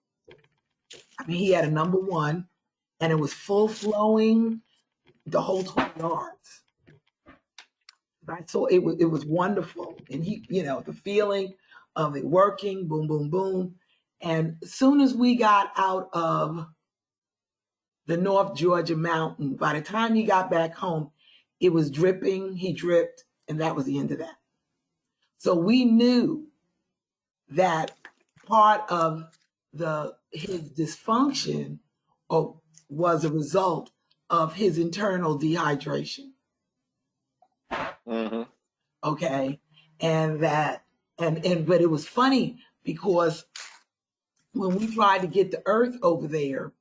I mean, he had a number one, and it was full flowing the whole 20 yards. Right? So it was wonderful. And he, you know, the feeling of it working, boom, boom, boom. And as soon as we got out of the North Georgia mountain, by the time he got back home, it was dripping, he dripped, and that was the end of that. So we knew that part of his dysfunction was a result of his internal dehydration. Mm-hmm. Okay. And but it was funny because when we tried to get the earth over there,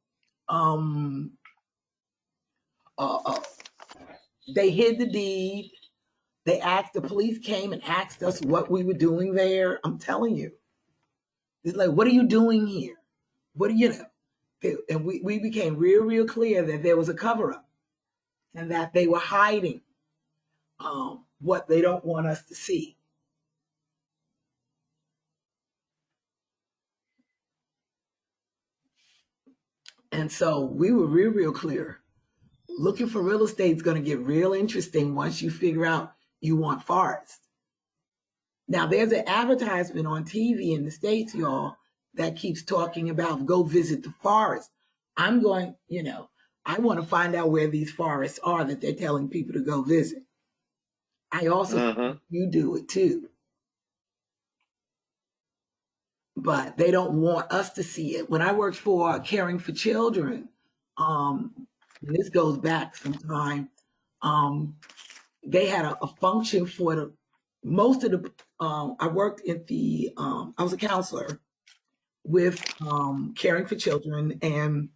they hid the deed. The police came and asked us what we were doing there. I'm telling you. It's like, what are you doing here? What do you know? And we became real clear that there was a cover-up and that they were hiding what they don't want us to see. And so we were real clear. Looking for real estate is going to get real interesting once you figure out you want forest. Now, there's an advertisement on TV in the States, y'all, that keeps talking about go visit the forest. I'm going, you know, I want to find out where these forests are that they're telling people to go visit. I also think you do it too. But they don't want us to see it. When I worked for Caring for Children, and this goes back some time, they had a function for most of the, I worked at I was a counselor with Caring for Children, and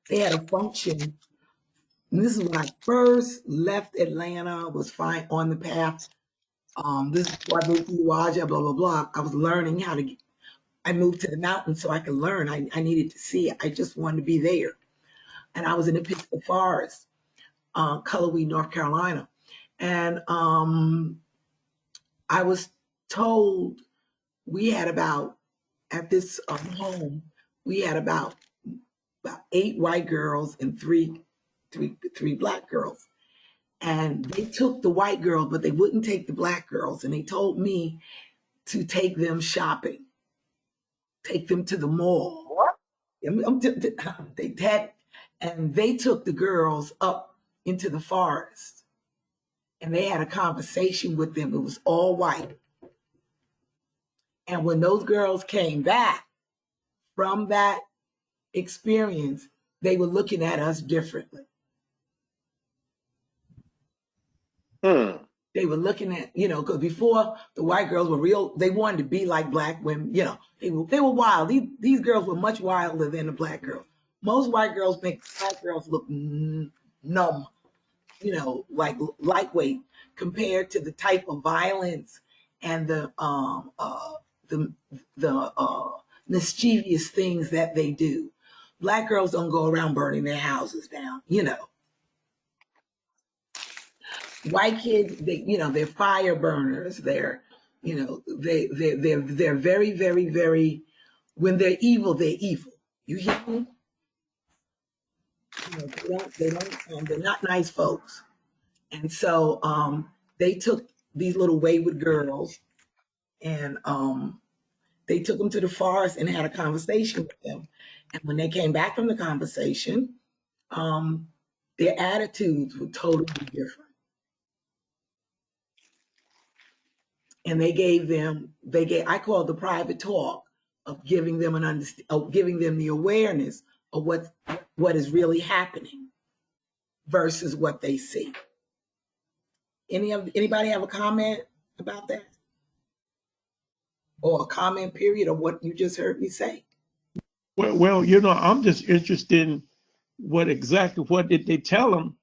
they had a function. And this is when I first left Atlanta, was fine on the path. This is before I moved to Uwaja, blah, blah, blah. I was learning how to I moved to the mountains so I could learn. I needed to see it. I just wanted to be there. And I was in the Pittsburgh Forest, Cullowhee, North Carolina. And I was told we had at this home, we had about 8 white girls and three black girls. And they took the white girls, but they wouldn't take the black girls. And they told me to take them shopping, take them to the mall. What? They took the girls up into the forest, and they had a conversation with them. It was all white. And when those girls came back from that experience, they were looking at us differently. They were looking at, because before the white girls were real, they wanted to be like black women. They were wild. These girls were much wilder than the black girls. Most white girls make black girls look numb, like lightweight compared to the type of violence and the mischievous things that they do. Black girls don't go around burning their houses down. White kids, they're fire burners. They're very, very, very. When they're evil, they're evil. You hear me? They're not nice folks. And so they took these little wayward girls and they took them to the forest and had a conversation with them. And when they came back from the conversation, their attitudes were totally different. And I call it the private talk of giving them giving them the awareness of what is really happening versus what they see. Anybody have a comment about that? Or a comment period of what you just heard me say? Well, I'm just interested in what did they tell them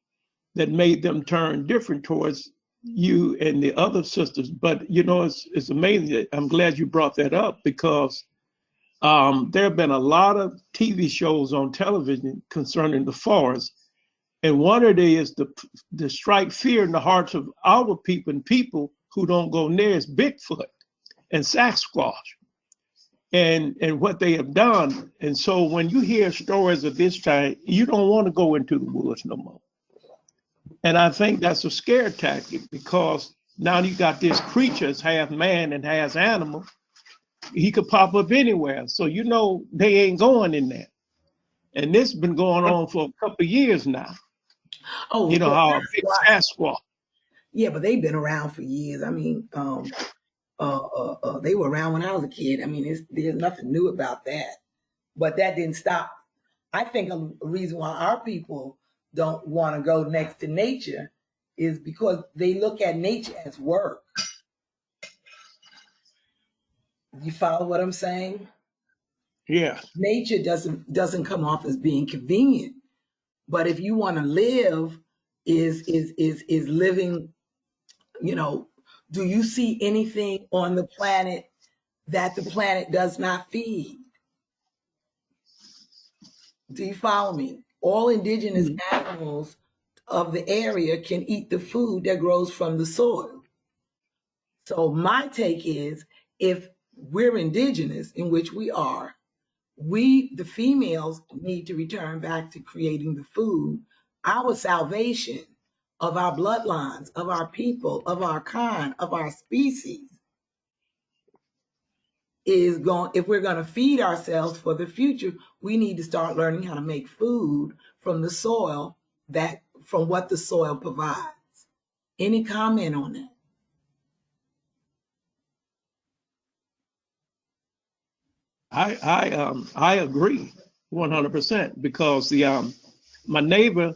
that made them turn different towards you and the other sisters. But it's amazing. I'm glad you brought that up because there have been a lot of TV shows on television concerning the forest, and one of it is to strike fear in the hearts of our people and people who don't go near is Bigfoot and Sasquatch and what they have done. And so when you hear stories of this kind, you don't want to go into the woods no more. And I think that's a scare tactic because now you got this creature, it's half man and half animal. He could pop up anywhere. So they ain't going in there. And this has been going on for a couple of years now. Oh, how a big Sasquatch. Yeah, but they've been around for years. I mean, they were around when I was a kid. I mean, there's nothing new about that. But that didn't stop. I think a reason why our people don't want to go next to nature is because they look at nature as work. You follow what I'm saying? Yeah. Nature doesn't come off as being convenient. But if you want to live, is living, do you see anything on the planet that the planet does not feed? Do you follow me? All indigenous animals of the area can eat the food that grows from the soil. So my take is, if we're indigenous, in which we are, the females, need to return back to creating the food. Our salvation of our bloodlines, of our people, of our kind, of our species if we're going to feed ourselves for the future, we need to start learning how to make food from the soil, from what the soil provides. Any comment on that? I agree 100% because my neighbor,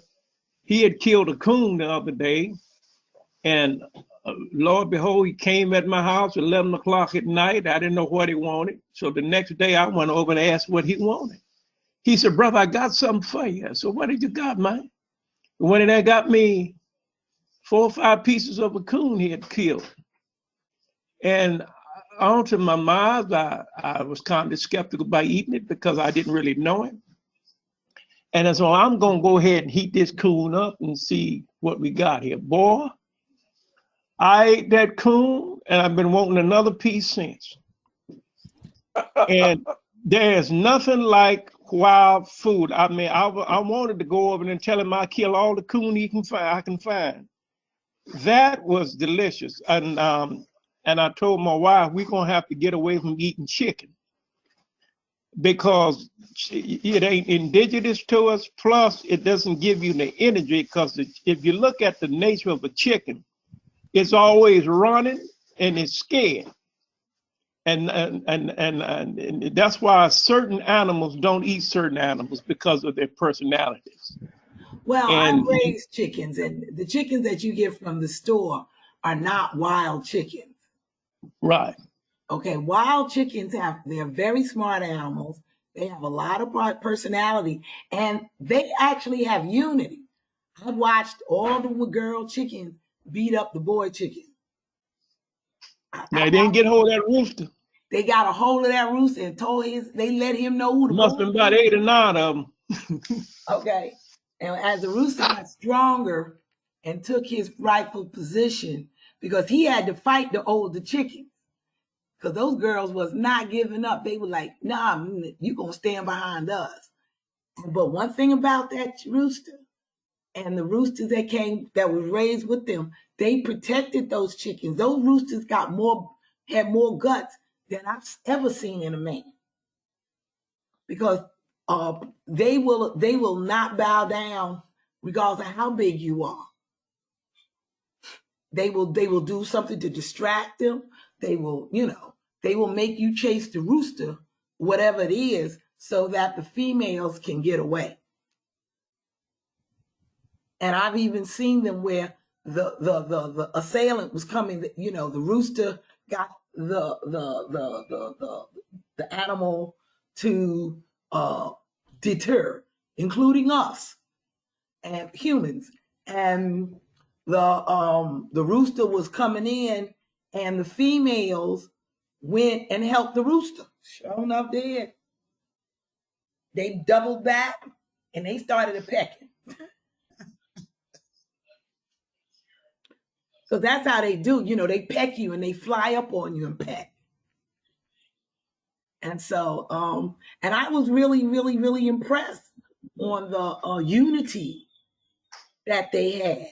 he had killed a coon the other day, and Lord behold, he came at my house at 11 o'clock at night. I didn't know what he wanted, so the next day I went over and asked what he wanted. He said, "Brother, I got something for you." So what did you got, man? When he got me 4 or 5 pieces of a coon he had killed, and onto my mind, I was kind of skeptical about eating it because I didn't really know him. And so I'm going to go ahead and heat this coon up and see what we got here. Boy, I ate that coon and I've been wanting another piece since. And there's nothing like wild food. I mean, I wanted to go over and tell him I kill all the coon I can find. That was delicious. And I told my wife, we're going to have to get away from eating chicken because it ain't indigenous to us. Plus, it doesn't give you the energy because if you look at the nature of a chicken, it's always running and it's scared. And that's why certain animals don't eat certain animals because of their personalities. Well, I raise chickens, and the chickens that you get from the store are not wild chickens. Right. Okay, wild chickens they're very smart animals. They have a lot of personality, and they actually have unity. I watched all the girl chickens beat up the boy chicken. They didn't get hold of that rooster. They got a hold of that rooster and they let him know who the Must have been about 8 or 9 of them. Okay. And as the rooster got stronger and took his rightful position, because he had to fight the older chickens, because those girls was not giving up. They were like, nah, you gonna stand behind us. But one thing about that rooster and the roosters that was raised with them, they protected those chickens. Those roosters had more guts than I've ever seen in a man. Because they will not bow down regardless of how big you are. They will do something to distract them. They will make you chase the rooster, whatever it is, so that the females can get away. And I've even seen them where the assailant was coming. The rooster got the animal to deter, including us and humans. And the rooster was coming in, and the females went and helped the rooster. Sure enough, they doubled back and they started pecking. So that's how they do. They peck you and they fly up on you and peck. And so, and I was really, really, really impressed on the unity that they had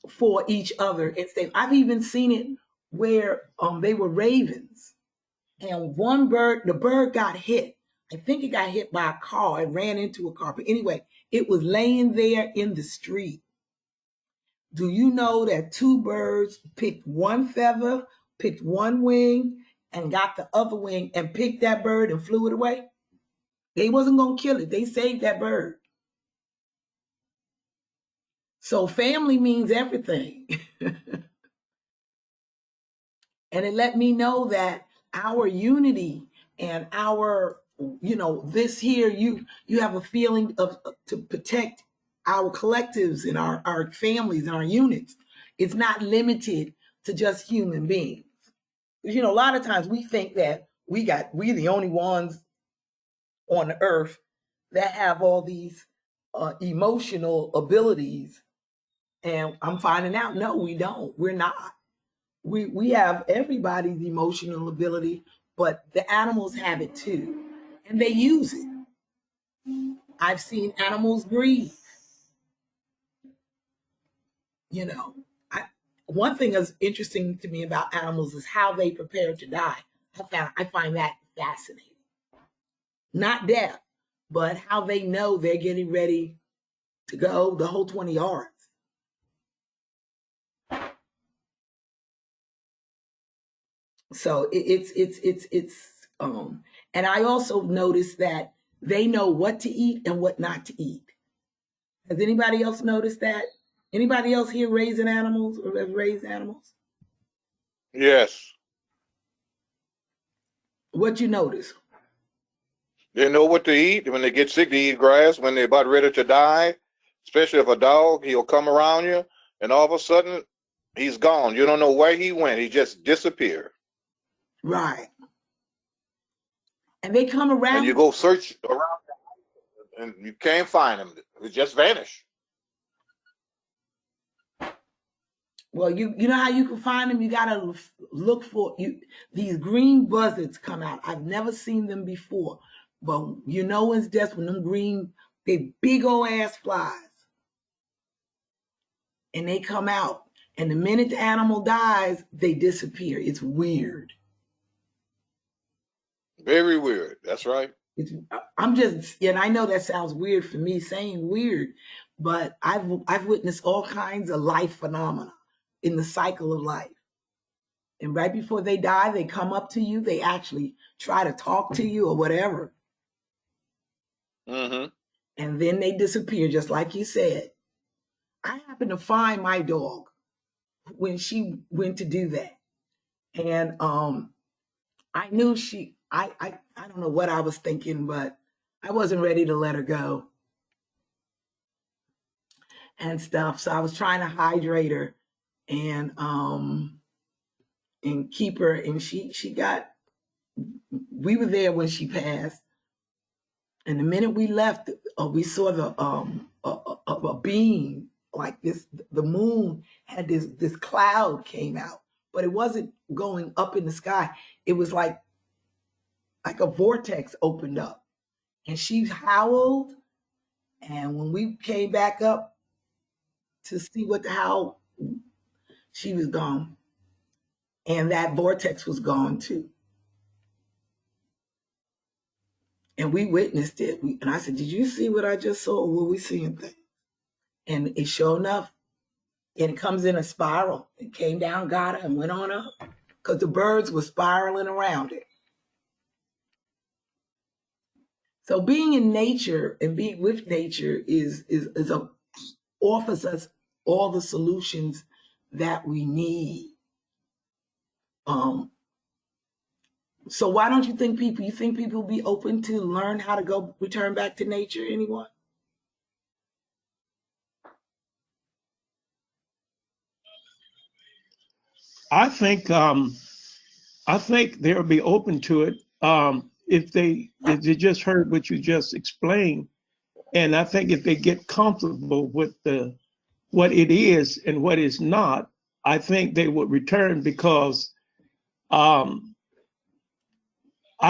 for each other. I've even seen it where they were ravens, and the bird got hit. I think it got hit by a car. It ran into a car. But anyway, it was laying there in the street. Do you know that 2 birds picked one feather, picked one wing, and got the other wing and picked that bird and flew it away? They wasn't going to kill it. They saved that bird. So family means everything. And it let me know that our unity and our, this here, you have a feeling of to protect our collectives and our families and our units. It's not limited to just human beings. A lot of times we think that we're the only ones on the earth that have all these emotional abilities. And I'm finding out, no, we don't. We're not. We have everybody's emotional ability, but the animals have it too, and they use it. I've seen animals grieve. One thing that's interesting to me about animals is how they prepare to die. I find that fascinating. Not death, but how they know they're getting ready to go the whole 20 yards. So it's and I also noticed that they know what to eat and what not to eat. Has anybody else noticed that? Anybody else here raising animals or have raised animals? Yes. What you notice? They know what to eat. When they get sick, they eat grass. When they're about ready to die, especially if a dog, he'll come around you, and all of a sudden, he's gone. You don't know where he went. He just disappeared. Right. And they come around. And you go search around, and you can't find him. He just vanished. Well, you know how you can find them? You got to look for these green buzzards come out. I've never seen them before. But it's just when them green, they big old ass flies. And they come out. And the minute the animal dies, they disappear. It's weird. Very weird. That's right. And I know that sounds weird for me saying weird, but I've witnessed all kinds of life phenomena in the cycle of life. And right before they die, they come up to you. They actually try to talk to you or whatever. Mm-hmm. And then they disappear, just like you said. I happened to find my dog when she went to do that. And I knew I don't know what I was thinking, but I wasn't ready to let her go and stuff. So I was trying to hydrate her and keep her. And we were there when she passed. And the minute we left, we saw a beam like this. The moon had this cloud came out, but it wasn't going up in the sky. It was like a vortex opened up, and she howled. And when we came back up to see how she was gone, and that vortex was gone too. And we witnessed it. And I said, "Did you see what I just saw? Or were we seeing things?" And it sure enough, and it comes in a spiral. It came down, got her, and went on up because the birds were spiraling around it. So being in nature and being with nature offers us all the solutions that we need. So why don't you think people be open to learn how to return back to nature? Anyone? I think they'll be open to it if they just heard what you just explained, and I think if they get comfortable with what it is and what is not, I think they would return because I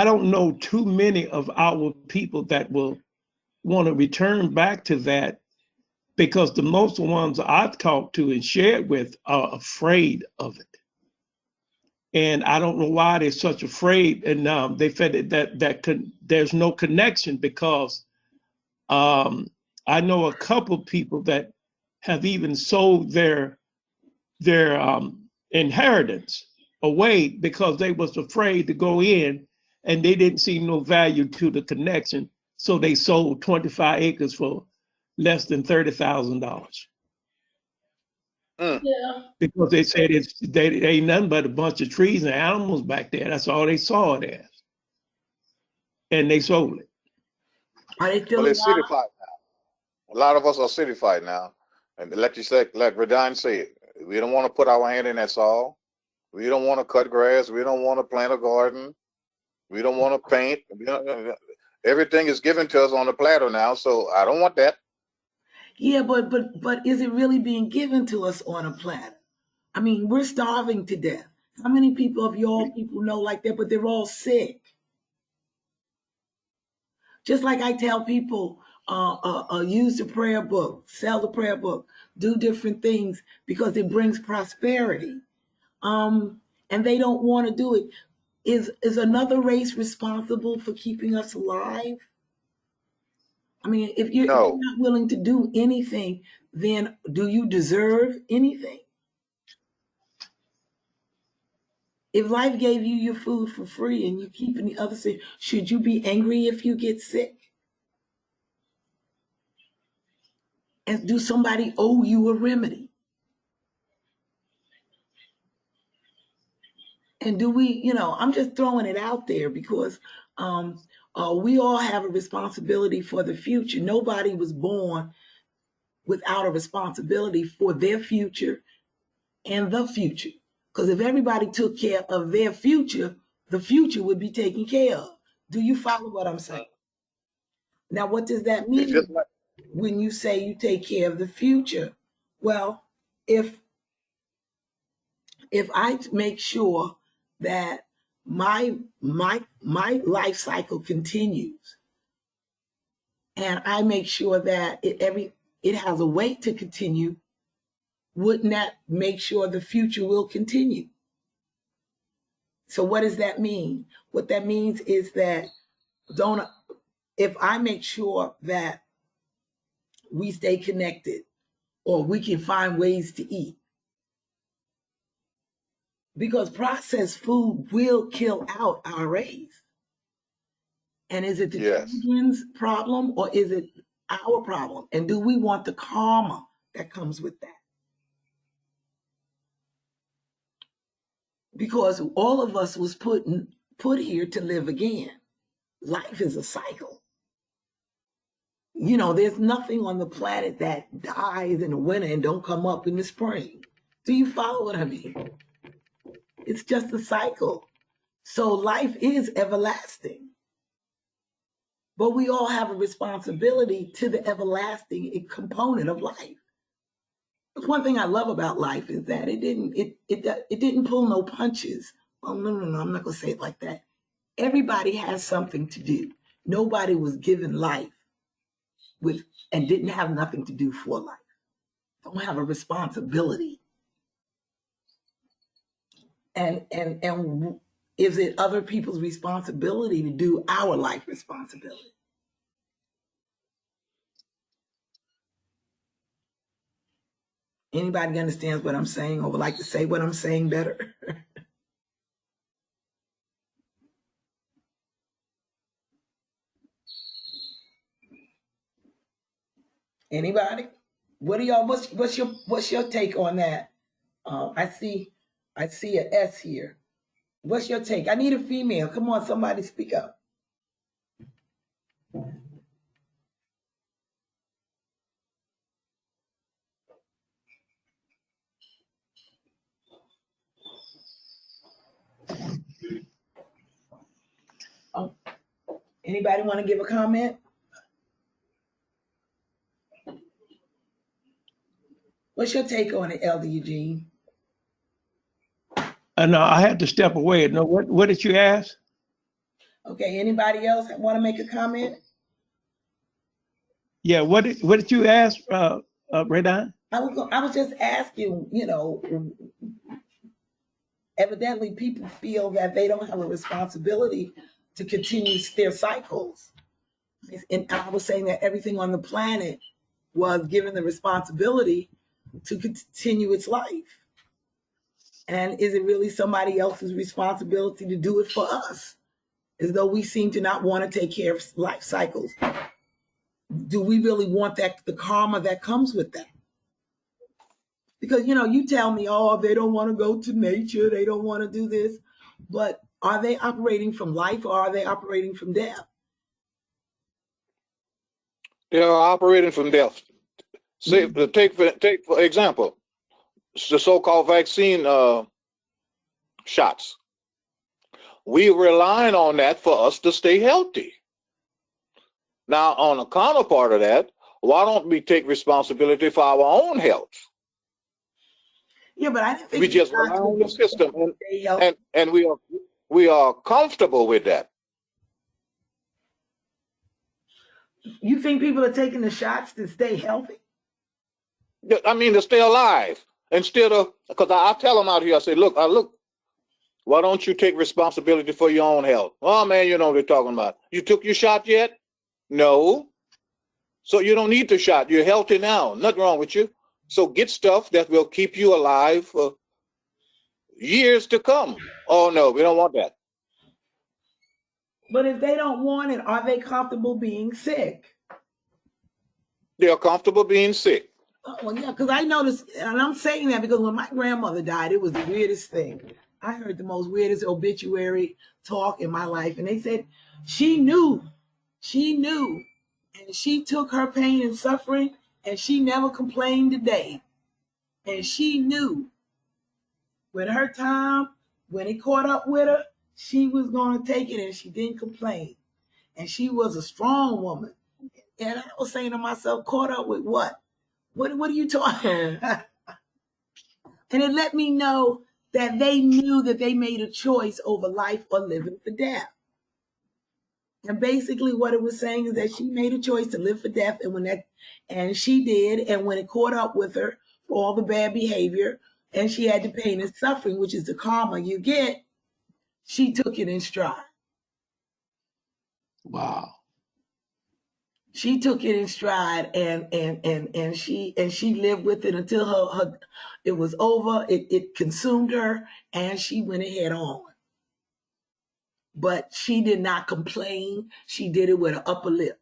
don't know too many of our people that will want to return back to that because the most ones I've talked to and shared with are afraid of it. And I don't know why they're such afraid. And they said that there's no connection because I know a couple people that have even sold their inheritance away because they was afraid to go in and they didn't see no value to the connection. So they sold 25 acres for less than $30,000. Mm. Yeah. Because they said they ain't nothing but a bunch of trees and animals back there. That's all they saw it as. And they sold it. Are they still Well, it's alive? cityfied now. A lot of us are cityfied now. And like RaDine said, we don't want to put our hand in that soil. We don't want to cut grass. We don't want to plant a garden. We don't want to paint. Everything is given to us on the platter now, so I don't want that. Yeah, but is it really being given to us on a platter? I mean, we're starving to death. How many people of y'all people know like that, but they're all sick? Just like I tell people, use the prayer book, sell the prayer book, do different things because it brings prosperity. And they don't want to do it. Is another race responsible for keeping us alive? I mean, if you're No, not willing to do anything, then do you deserve anything? If life gave you your food for free and you keeping the other sick, should you be angry if you get sick? And do somebody owe you a remedy? And do we, I'm just throwing it out there because we all have a responsibility for the future. Nobody was born without a responsibility for their future and the future. Because if everybody took care of their future, the future would be taken care of. Do you follow what I'm saying? Now, what does that it's just mean like when you say you take care of the future? Well, if I make sure that my life cycle continues, and I make sure that it has a way to continue, wouldn't that make sure the future will continue? So what does that mean? What that means is that if I make sure that we stay connected or we can find ways to eat, because processed food will kill out our race. And is it the yes. children's problem or is it our problem? And do we want the karma that comes with that? because all of us was put here to live again. Life is a cycle. You know, there's nothing on the planet that dies in the winter and don't come up in the spring. Do you follow what I mean? It's just a cycle. So life is everlasting. But we all have a responsibility to the everlasting component of life. That's one thing I love about life is that it didn't pull no punches. Oh, no, I'm not gonna say it like that. Everybody has something to do. Nobody was given life with and didn't have nothing to do for life. Don't have a responsibility. And is it other people's responsibility to do our life responsibility? Anybody understands what I'm saying or would like to say what I'm saying better? Anybody? What do y'all? What's your take on that? I see an S here. What's your take? I need a female. Come on, somebody speak up. Oh, anybody want to give a comment? What's your take on it, Elder Eugene? No, I had to step away. No, what did you ask? Okay, anybody else want to make a comment? Yeah, what did you ask, RaDine? I was just asking, you know, evidently people feel that they don't have a responsibility to continue their cycles. And I was saying that everything on the planet was given the responsibility to continue its life. And is it really somebody else's responsibility to do it for us? As though we seem to not want to take care of life cycles. Do we really want that, the karma that comes with that? Because, you know, you tell me, oh, they don't want to go to nature, they don't want to do this. But are they operating from life or are they operating from death? They are operating from death. Say, take for example, the so-called vaccine shots. We relying on that for us to stay healthy. Now, on the counterpart of that, why don't we take responsibility for our own health? Yeah, but I didn't think we just rely on the system, and we are comfortable with that. You think people are taking the shots to stay healthy? I mean, to stay alive instead of, because I tell them out here, I say, look, why don't you take responsibility for your own health? Oh man, you know what they're talking about. You took your shot yet? No. So you don't need the shot. You're healthy now. Nothing wrong with you. So get stuff that will keep you alive for years to come. Oh no, we don't want that. But if they don't want it, are they comfortable being sick? They're comfortable being sick. Oh, well, yeah, because I noticed, and I'm saying that because when my grandmother died, it was the weirdest thing. I heard the most weirdest obituary talk in my life. And they said she knew, and she took her pain and suffering, and she never complained a day. And she knew when her time, when it caught up with her, she was going to take it, and she didn't complain. And she was a strong woman. And I was saying to myself, caught up with what? What are you talking? And it let me know that they knew that they made a choice over life or living for death. And basically what it was saying is that she made a choice to live for death, and she did, and when it caught up with her for all the bad behavior, and she had the pain and suffering, which is the karma you get, she took it in stride. Wow. She took it in stride, and she lived with it until her it was over. It consumed her, and she went ahead on. But she did not complain. She did it with an upper lip,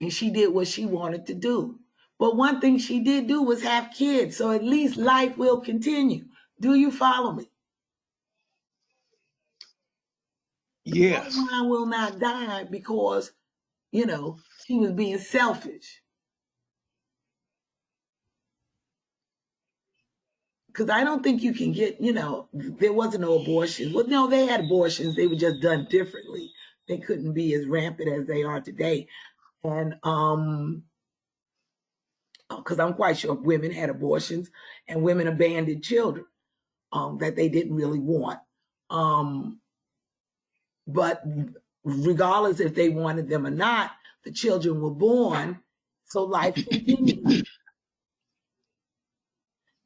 and she did what she wanted to do. But one thing she did do was have kids, so at least life will continue. Do you follow me? Yes. Mine will not die because, you know, she was being selfish. Because I don't think you can get, you know, there wasn't no abortions. Well, no, they had abortions. They were just done differently. They couldn't be as rampant as they are today. And because I'm quite sure women had abortions and women abandoned children that they didn't really want. But regardless if they wanted them or not, the children were born, so life continued.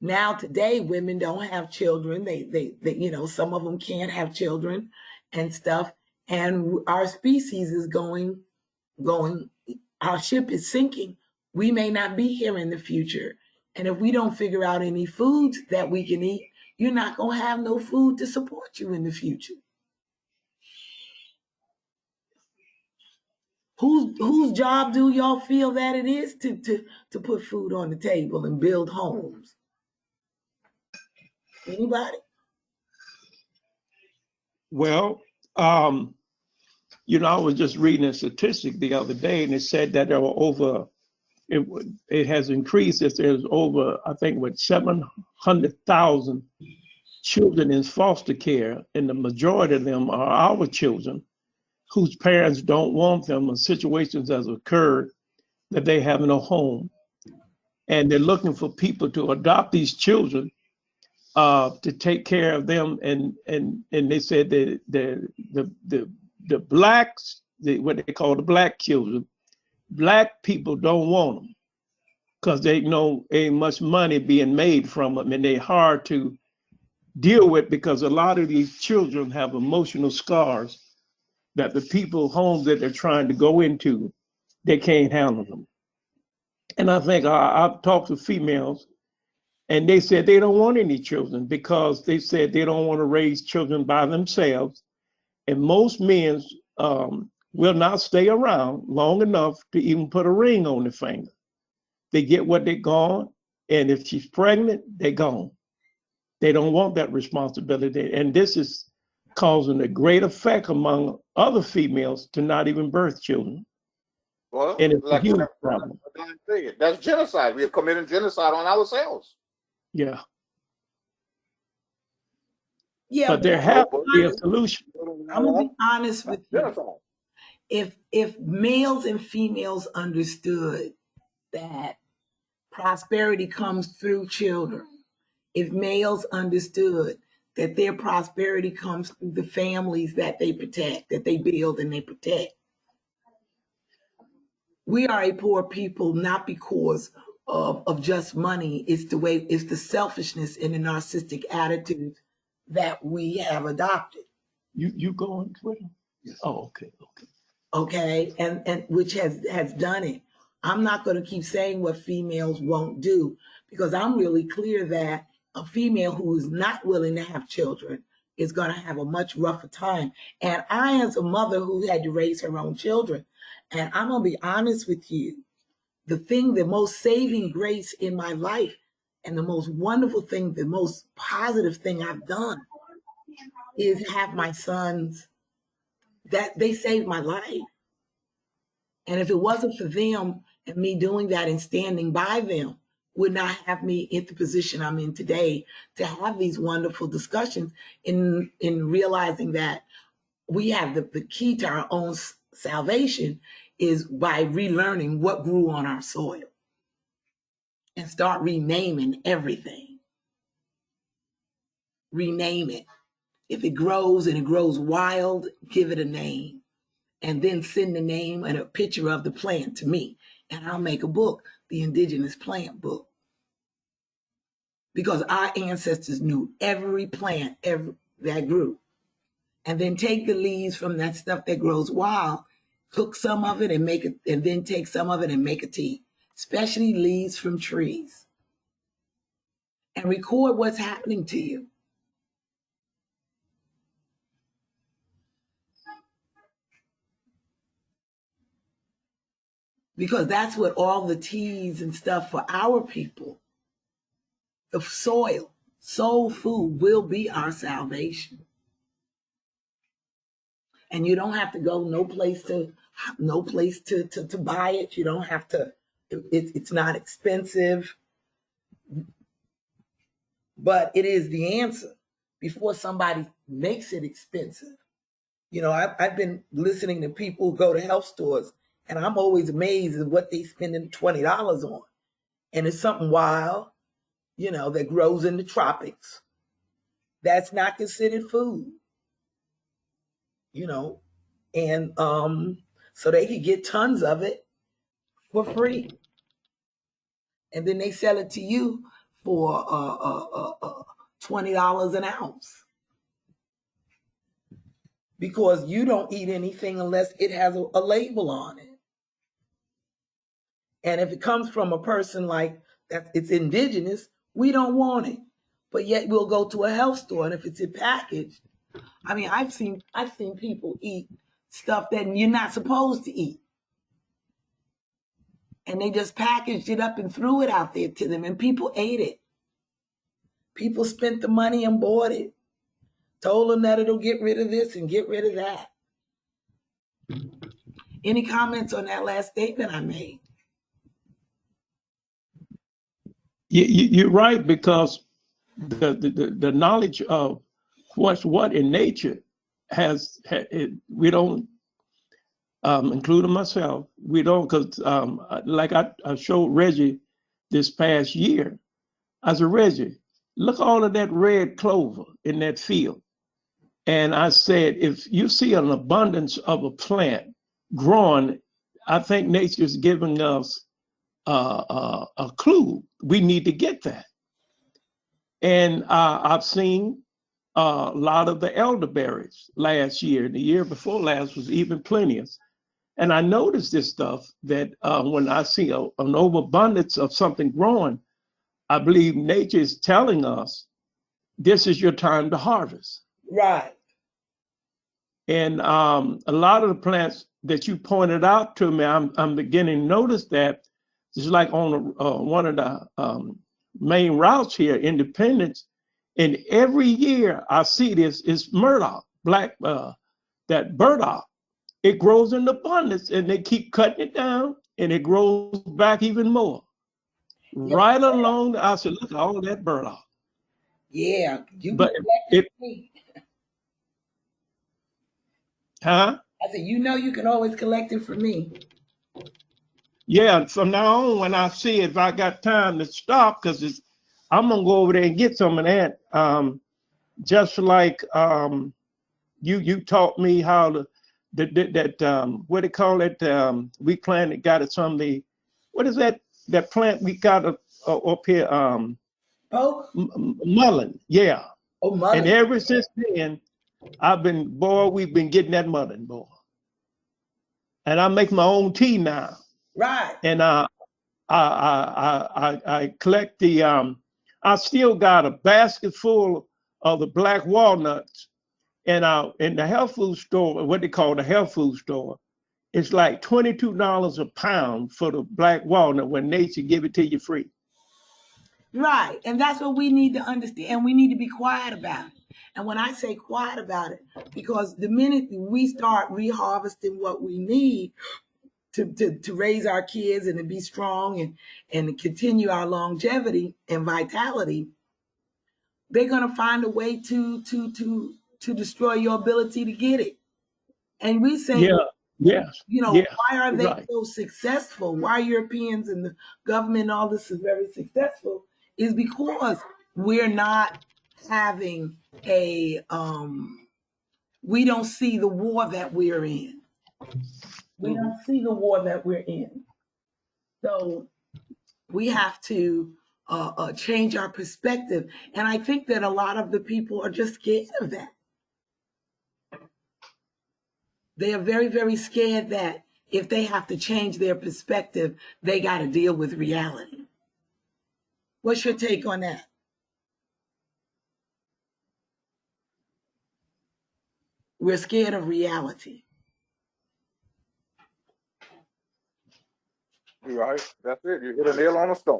Now today, women don't have children. They you know, some of them can't have children and stuff. And our species is going. Our ship is sinking. We may not be here in the future, and if we don't figure out any foods that we can eat, you're not gonna have no food to support you in the future. Whose job do y'all feel that it is to put food on the table and build homes? Anybody? Well, you know, I was just reading a statistic the other day, and it said that there were over, it has increased. That there's over, I think, what, 700,000 children in foster care, and the majority of them are our children whose parents don't want them, or situations has occurred that they have no home, and they're looking for people to adopt these children to take care of them. And they said that the blacks, what they call the black children, black people don't want them because they know ain't much money being made from them, and they're hard to deal with because a lot of these children have emotional scars that the people homes that they're trying to go into, they can't handle them. And I think I've talked to females, and they said they don't want any children because they said they don't want to raise children by themselves. And most men will not stay around long enough to even put a ring on the finger. They get what they're gone, and if she's pregnant, they're gone. They don't want that responsibility. And this is causing a great effect among other females to not even birth children. Well, And it's a like huge what problem. I'm saying, that's genocide. We are committing genocide on ourselves. Yeah. Yeah, But there has to be a solution. I'm gonna be honest That's with you. genocide. If males and females understood that prosperity comes through children, if males understood that their prosperity comes through the families that they protect, that they build and they protect. We are a poor people not because of just money. It's the way, it's the selfishness and the narcissistic attitudes that we have adopted. You go on Twitter? Yes. Oh, okay. Okay, and which has done it. I'm not going to keep saying what females won't do because I'm really clear that a female who is not willing to have children is going to have a much rougher time. And I, as a mother who had to raise her own children, and I'm going to be honest with you, the most saving grace in my life and the most wonderful thing, the most positive thing I've done is have my sons, that they saved my life. And if it wasn't for them and me doing that and standing by them, would not have me in the position I'm in today to have these wonderful discussions in realizing that we have the key to our own salvation is by relearning what grew on our soil and start renaming everything. Rename it. If it grows and it grows wild, give it a name. And then send the name and a picture of the plant to me. And I'll make a book, the Indigenous Plant Book. Because our ancestors knew every plant that grew. And then take the leaves from that stuff that grows wild, cook some of it and make it, and then take some of it and make a tea, especially leaves from trees. And record what's happening to you. Because that's what all the teas and stuff for our people, the soil. Soul food will be our salvation. And you don't have to go no place to buy it. You don't have to, it's not expensive, but it is the answer before somebody makes it expensive. You know, I've been listening to people who go to health stores, and I'm always amazed at what they spending $20 on. And it's something wild, you know, that grows in the tropics. That's not considered food, you know, and so they could get tons of it for free, and then they sell it to you for $20 an ounce because you don't eat anything unless it has a label on it. And if it comes from a person like that, it's indigenous, we don't want it. But yet we'll go to a health store, and if it's packaged, I mean, I've seen people eat stuff that you're not supposed to eat, and they just packaged it up and threw it out there to them, and people ate it. People spent the money and bought it, told them that it'll get rid of this and get rid of that. Any comments on that last statement I made? You're right, because the knowledge of what's what in nature we don't, including myself, we don't, because like I showed Reggie this past year. I said, Reggie, look all of that red clover in that field. And I said, if you see an abundance of a plant growing, I think nature's giving us a clue. We need to get that. And I've seen a lot of the elderberries last year. The year before last was even plenteous. And I noticed this stuff that when I see an overabundance of something growing, I believe nature is telling us this is your time to harvest. Right. And a lot of the plants that you pointed out to me, I'm beginning to notice that it's like on one of the main routes here, Independence, and every year I see this is Murdoch, that burdock. It grows in abundance, and they keep cutting it down, and it grows back even more. Yeah. Right along, I said, look at all that burdock. Yeah, you But can me. Huh? I said, you know, you can always collect it for me. Yeah, from now on, when I see it, if I got time to stop, because I'm gonna go over there and get some of that. Just like you taught me how to that what they call it, we planted, got it from the, what is that plant we got up here, Poke? mullein, yeah. Oh, And mullein. ever since then, we've been getting that mullein, boy. And I make my own tea now. Right. And I collect the, I still got a basket full of the black walnuts. And in the health food store, what they call the health food store, it's like $22 a pound for the black walnut when nature give it to you free. Right. And that's what we need to understand. And we need to be quiet about it. And when I say quiet about it, because the minute we start reharvesting what we need to raise our kids and to be strong and continue our longevity and vitality, they're going to find a way to destroy your ability to get it. And we say, Yeah, yes, you know, yes, why are they right. so successful? Why Europeans and the government and all this is very successful is because we're not having we don't see the war that we're in. We don't see the war that we're in. So we have to change our perspective. And I think that a lot of the people are just scared of that. They are very, very scared that if they have to change their perspective, they got to deal with reality. What's your take on that? We're scared of reality. You're right. That's it. You hit a nail on the stone.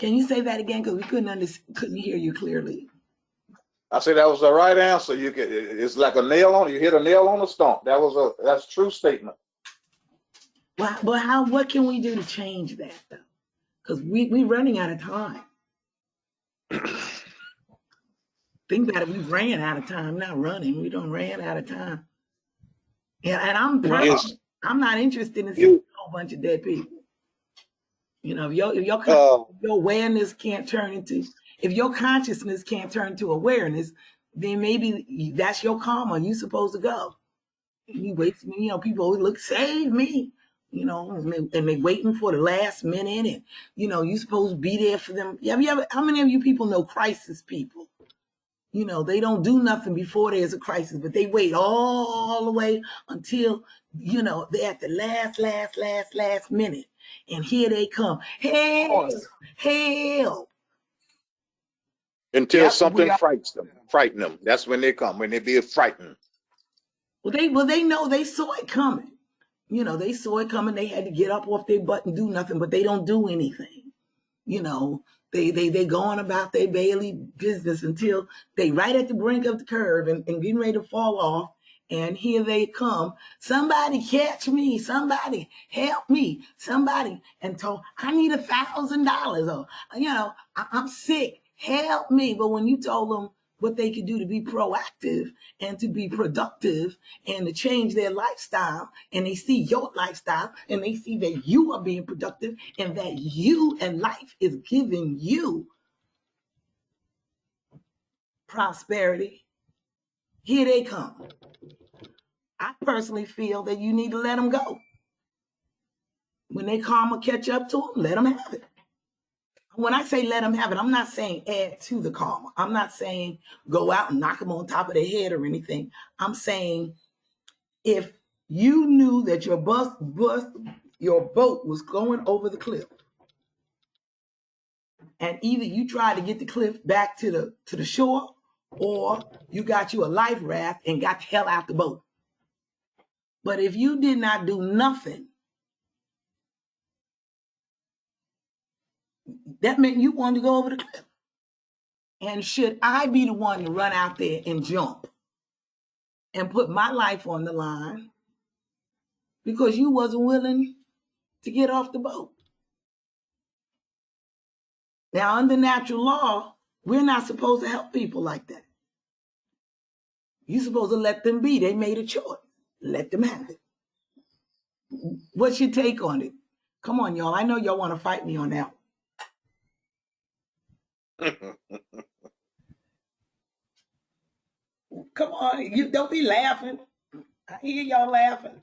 Can you say that again? Because we couldn't hear you clearly. I said that was the right answer. It's like a nail on. You hit a nail on the stump. That's a true statement. Well, but what can we do to change that though? Because we're running out of time. Think about it. We ran out of time. Not running. We don't ran out of time. And I'm not interested in seeing a whole bunch of dead people. You know, if your awareness can't turn into, if your consciousness can't turn to awareness, then maybe that's your karma. You're supposed to go. You wait, you know, people always look, save me, you know, and they waiting for the last minute, and you know, you supposed to be there for them. How many of you people know crisis people? You know, they don't do nothing before there's a crisis, but they wait all the way until, you know, they're at the last minute. And here they come. Help. Until something frighten them. That's when they come, when they be frightened. Well, they know, they saw it coming. You know, they saw it coming. They had to get up off their butt and do nothing, but they don't do anything. You know, they go on about their daily business until they right at the brink of the curve and getting ready to fall off. And here they come. Somebody catch me. Somebody help me. Somebody. And told, I need $1,000. Or, you know, I'm sick. Help me. But when you told them what they could do to be proactive and to be productive and to change their lifestyle, and they see your lifestyle and they see that you are being productive and that you and life is giving you prosperity, here they come. I personally feel that you need to let them go. When they karma catch up to them, let them have it. When I say let them have it, I'm not saying add to the karma. I'm not saying go out and knock them on top of their head or anything. I'm saying if you knew that your boat was going over the cliff, and either you tried to get the cliff back to the shore, or you got you a life raft and got the hell out the boat. But if you did not do nothing, that meant you wanted to go over the cliff. And should I be the one to run out there and jump and put my life on the line because you wasn't willing to get off the boat? Now, under natural law, we're not supposed to help people like that. You're supposed to let them be. They made a choice. Let them have it. What's your take on it? Come on, y'all. I know y'all want to fight me on that. Come on. You don't be laughing. I hear y'all laughing.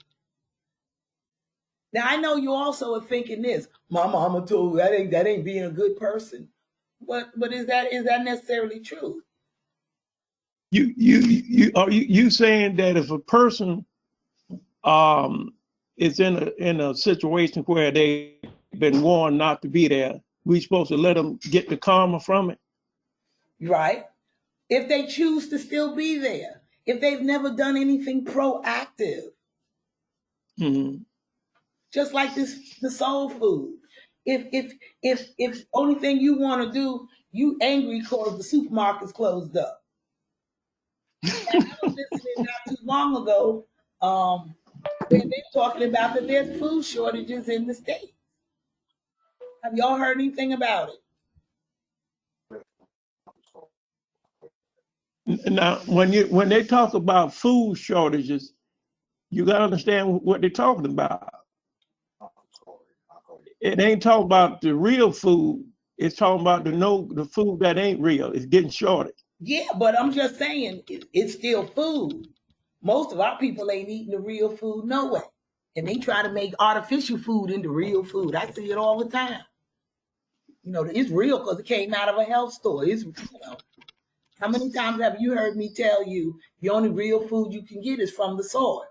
Now, I know you also are thinking this. My mama told you that ain't being a good person. But is that necessarily true? You saying that if a person is in a situation where they've been warned not to be there, we supposed to let them get the karma from it? Right. If they choose to still be there, if they've never done anything proactive. Mm-hmm. Just like the soul food. If only thing you want to do, you angry because the supermarket's closed up. I was listening not too long ago, they're talking about that there's food shortages in the States. Have y'all heard anything about it? Now, when they talk about food shortages, you got to understand what they're talking about. It ain't talking about the real food. It's talking about the food that ain't real. It's getting shorted. Yeah, but I'm just saying it's still food. Most of our people ain't eating the real food no way. And they try to make artificial food into real food. I see it all the time. You know, it's real because it came out of a health store. It's, you know, how many times have you heard me tell you the only real food you can get is from the soil?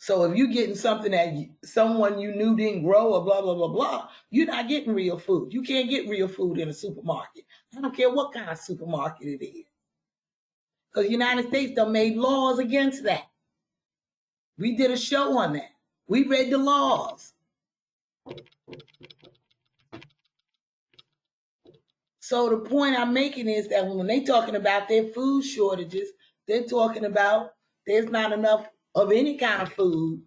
So if you're getting something that someone you knew didn't grow or blah, blah, blah, blah, you're not getting real food. You can't get real food in a supermarket. I don't care what kind of supermarket it is. Because the United States done made laws against that. We did a show on that. We read the laws. So the point I'm making is that when they're talking about their food shortages, they're talking about there's not enough of any kind of food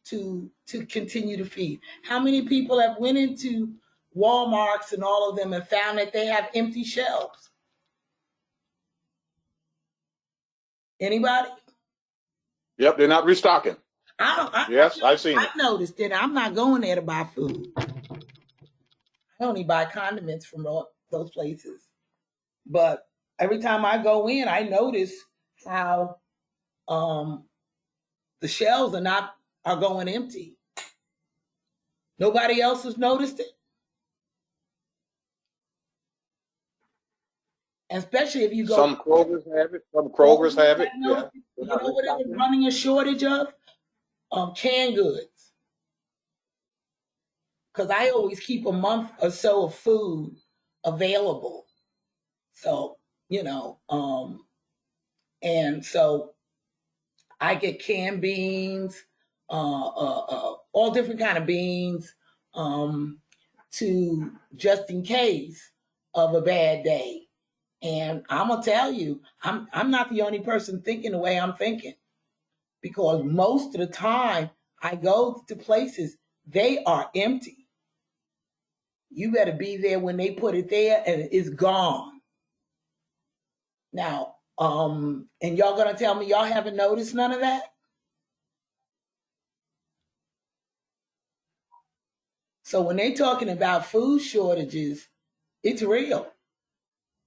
to continue to feed. How many people have went into Walmarts and all of them and found that they have empty shelves? Anybody? Yep, they're not restocking. Yes, I've seen it. I've noticed that. I'm not going there to buy food. I only buy condiments from those places. But every time I go in, I notice how the shelves are going empty. Nobody else has noticed it. Especially if you go. Some Krogers have it. Some Krogers have it. Yeah. You know what it was running a shortage of? Canned goods. Because I always keep a month or so of food available. So, and so I get canned beans, all different kind of beans, to just in case of a bad day. And I'm gonna tell you, I'm not the only person thinking the way I'm thinking, because most of the time I go to places, they are empty. You better be there when they put it there and it's gone. Now, and y'all gonna tell me y'all haven't noticed none of that? So when they're talking about food shortages, it's real.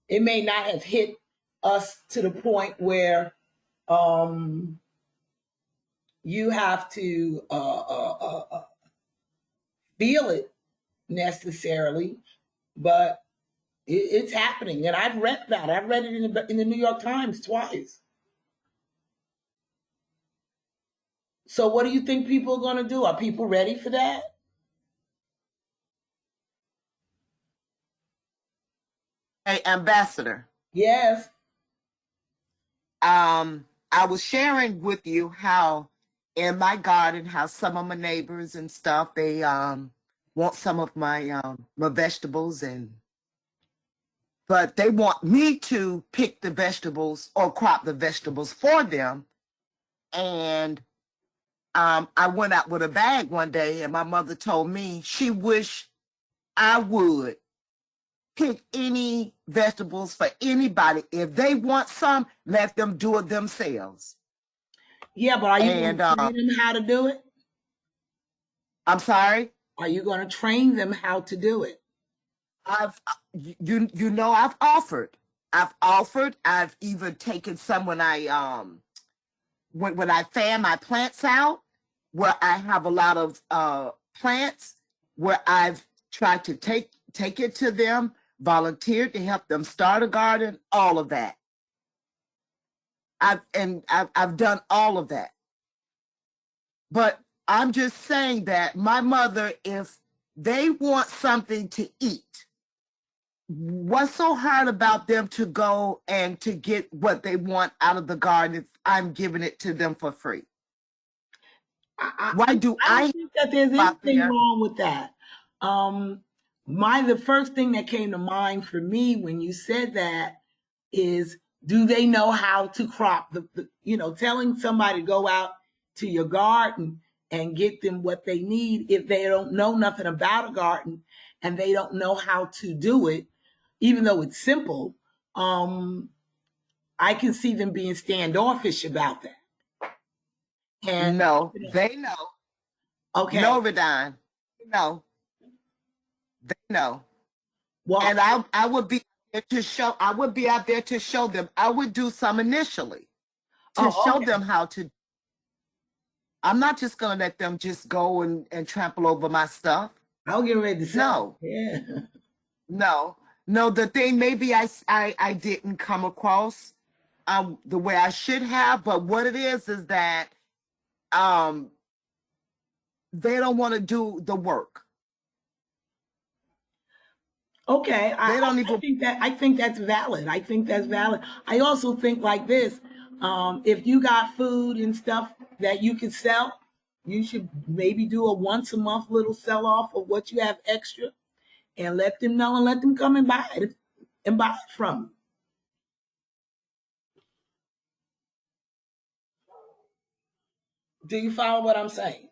It may not have hit us to the point where you have to feel it necessarily, but it's happening. And I've read that. I've read it in the New York Times twice. So what do you think people are going to do? Are people ready for that? Hey, Ambassador. Yes. I was sharing with you how in my garden, how some of my neighbors and stuff, they want some of my vegetables, but they want me to pick the vegetables or crop the vegetables for them. And I went out with a bag one day, and my mother told me she wished I would pick any vegetables for anybody. If they want some, let them do it themselves. Yeah, but are you going to train them how to do it? I'm sorry? Are you going to train them how to do it? I've offered. I've even taken some when I when I fan my plants out, where I have a lot of plants, where I've tried to take it to them, volunteered to help them start a garden, all of that. I've done all of that. But I'm just saying that my mother, if they want something to eat, what's so hard about them to go and to get what they want out of the garden if I'm giving it to them for free? Why do I don't think that there's anything wrong with that. The first thing that came to mind for me when you said that is, do they know how to crop telling somebody to go out to your garden and get them what they need if they don't know nothing about a garden and they don't know how to do it, even though it's simple. I can see them being standoffish about that. And no, they know. Okay. No, RaDine. No. They know. Well, and I would be there to show. I would be out there to show them. I would do some initially to show them how to. I'm not just going to let them just go and trample over my stuff. I'll get ready to say. No. Yeah. No. The thing maybe I didn't come across the way I should have, but what it is that they don't want to do the work. Okay, I think that's valid. I think that's valid. I also think like this: if you got food and stuff that you can sell, You should maybe do a once a month little sell off of what you have extra and let them know and let them come and buy it from you. Do you follow what I'm saying?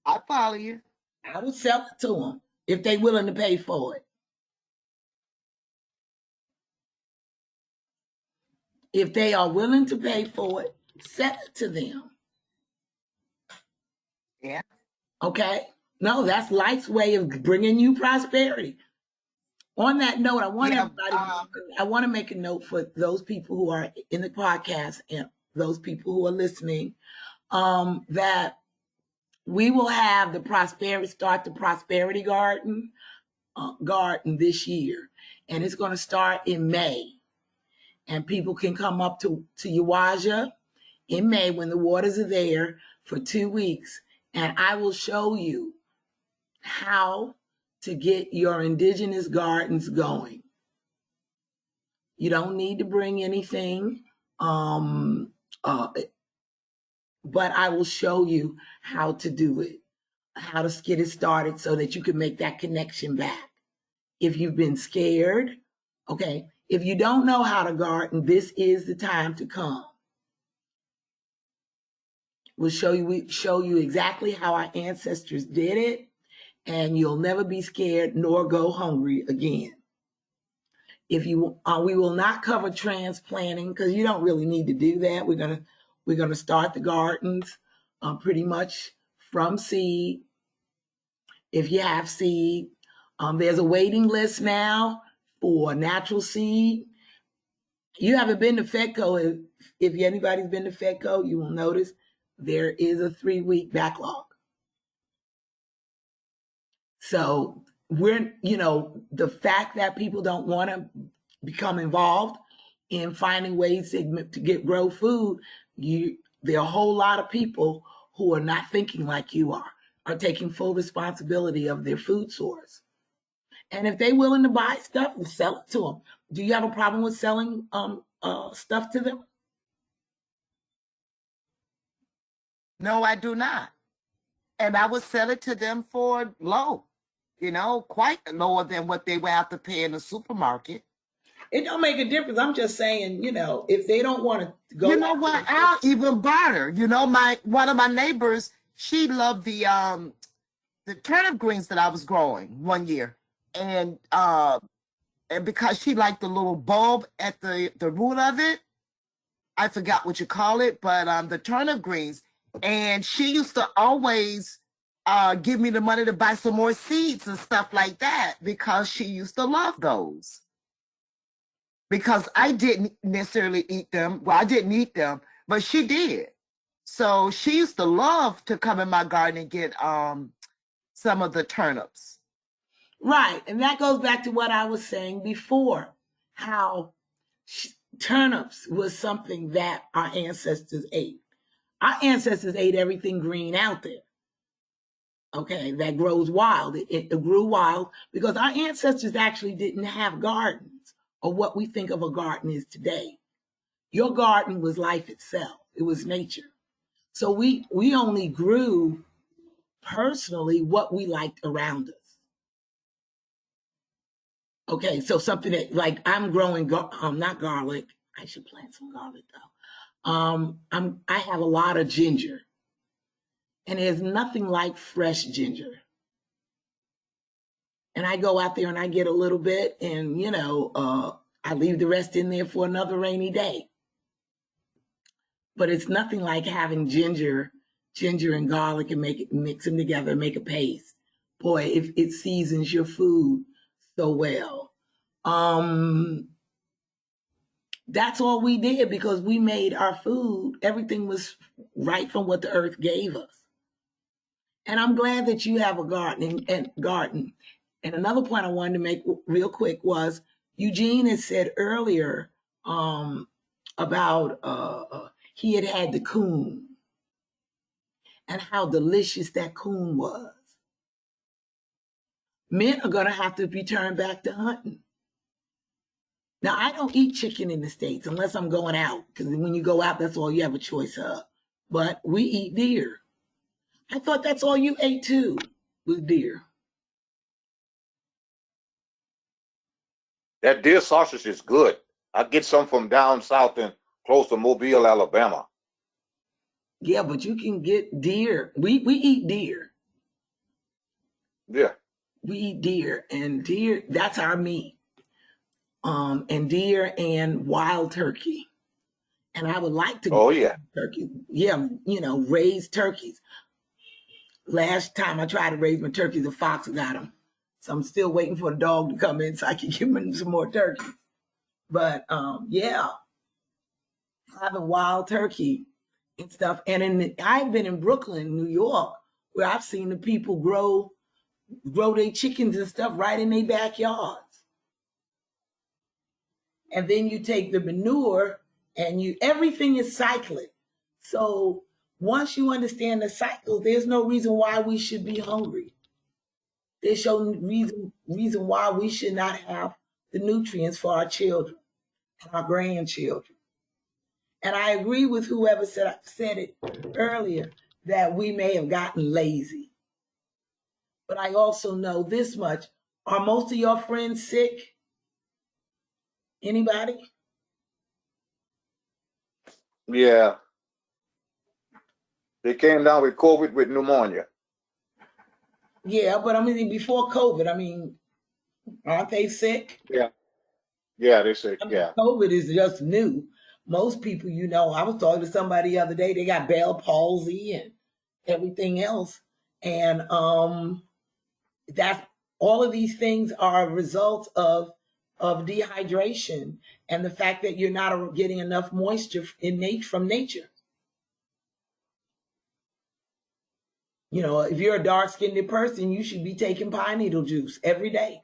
I follow you. I would sell it to them if they're willing to pay for it. If they are willing to pay for it, sell it to them. Yeah. Okay? No, that's life's way of bringing you prosperity. On that note, I want Yeah. everybody, I want to make a note for those people who are in the podcast and those people who are listening, that we will have the prosperity garden this year, and it's going to start in May. And people can come up to Uwaja in May when the waters are there for 2 weeks, and I will show you how to get your indigenous gardens going. You don't need to bring anything, but I will show you how to do it, how to get it started so that you can make that connection back. If you've been scared, okay, if you don't know how to garden, this is the time to come. We show you exactly how our ancestors did it, and you'll never be scared nor go hungry again. If you, we will not cover transplanting because you don't really need to do that. We're gonna start the gardens pretty much from seed. If you have seed, there's a waiting list now for natural seed. You haven't been to FEDCO. If anybody's been to FEDCO, you will notice there is a 3-week backlog. So the fact that people don't want to become involved in finding ways to grow food, there are a whole lot of people who are not thinking like you are taking full responsibility of their food source. And if they're willing to buy stuff, we'll sell it to them. Do you have a problem with selling stuff to them? No, I do not. And I would sell it to them for low, quite lower than what they would have to pay in the supermarket. It don't make a difference. I'm just saying, if they don't want to go. You know what? I'll even barter. One of my neighbors, she loved the turnip greens that I was growing one year. And because she liked the little bulb at the root of it, I forgot what you call it, but the turnip greens. And she used to always give me the money to buy some more seeds and stuff like that because she used to love those. Because I didn't necessarily eat them. Well, I didn't eat them, but she did. So she used to love to come in my garden and get some of the turnips. Right. And that goes back to what I was saying before, how turnips was something that our ancestors ate. Our ancestors ate everything green out there. Okay, that grows wild. It grew wild because our ancestors actually didn't have gardens or what we think of a garden is today. Your garden was life itself. It was nature. So we only grew personally what we liked around us. Okay, so something that like I'm growing not garlic. I should plant some garlic though. I have a lot of ginger. And there's nothing like fresh ginger. And I go out there and I get a little bit and I leave the rest in there for another rainy day. But it's nothing like having ginger and garlic and mix them together and make a paste. Boy, it seasons your food so well. That's all we did because we made our food. Everything was right from what the earth gave us. And I'm glad that you have a garden. And another point I wanted to make real quick was Eugene had said earlier about he had the coon and how delicious that coon was. Men are going to have to return back to hunting. Now, I don't eat chicken in the States unless I'm going out, because when you go out, that's all you have a choice of. But we eat deer. I thought that's all you ate too, was deer. That deer sausage is good. I get some from down south in close to Mobile, Alabama. Yeah, but you can get deer. We eat deer. Yeah. We eat deer, and deer, that's our meat. And deer and wild turkey. And I would like to Oh yeah. turkey. Yeah, raise turkeys. Last time I tried to raise my turkeys, a fox got them. So I'm still waiting for the dog to come in so I can give him some more turkeys. But yeah, having wild turkey and stuff. And I've been in Brooklyn, New York, where I've seen the people grow their chickens and stuff right in their backyards. And then you take the manure and everything is cyclic. So once you understand the cycle, there's no reason why we should be hungry. There's no reason why we should not have the nutrients for our children and our grandchildren. And I agree with whoever said it earlier that we may have gotten lazy. But I also know this much. Are most of your friends sick? Anybody? Yeah. They came down with COVID with pneumonia. Yeah, but I mean, before COVID, aren't they sick? Yeah. Yeah, they say, yeah. COVID is just new. Most people, I was talking to somebody the other day, they got Bell palsy and everything else. And that's all of these things are a result of dehydration and the fact that you're not getting enough moisture from nature. If you're a dark-skinned person, you should be taking pine needle juice every day,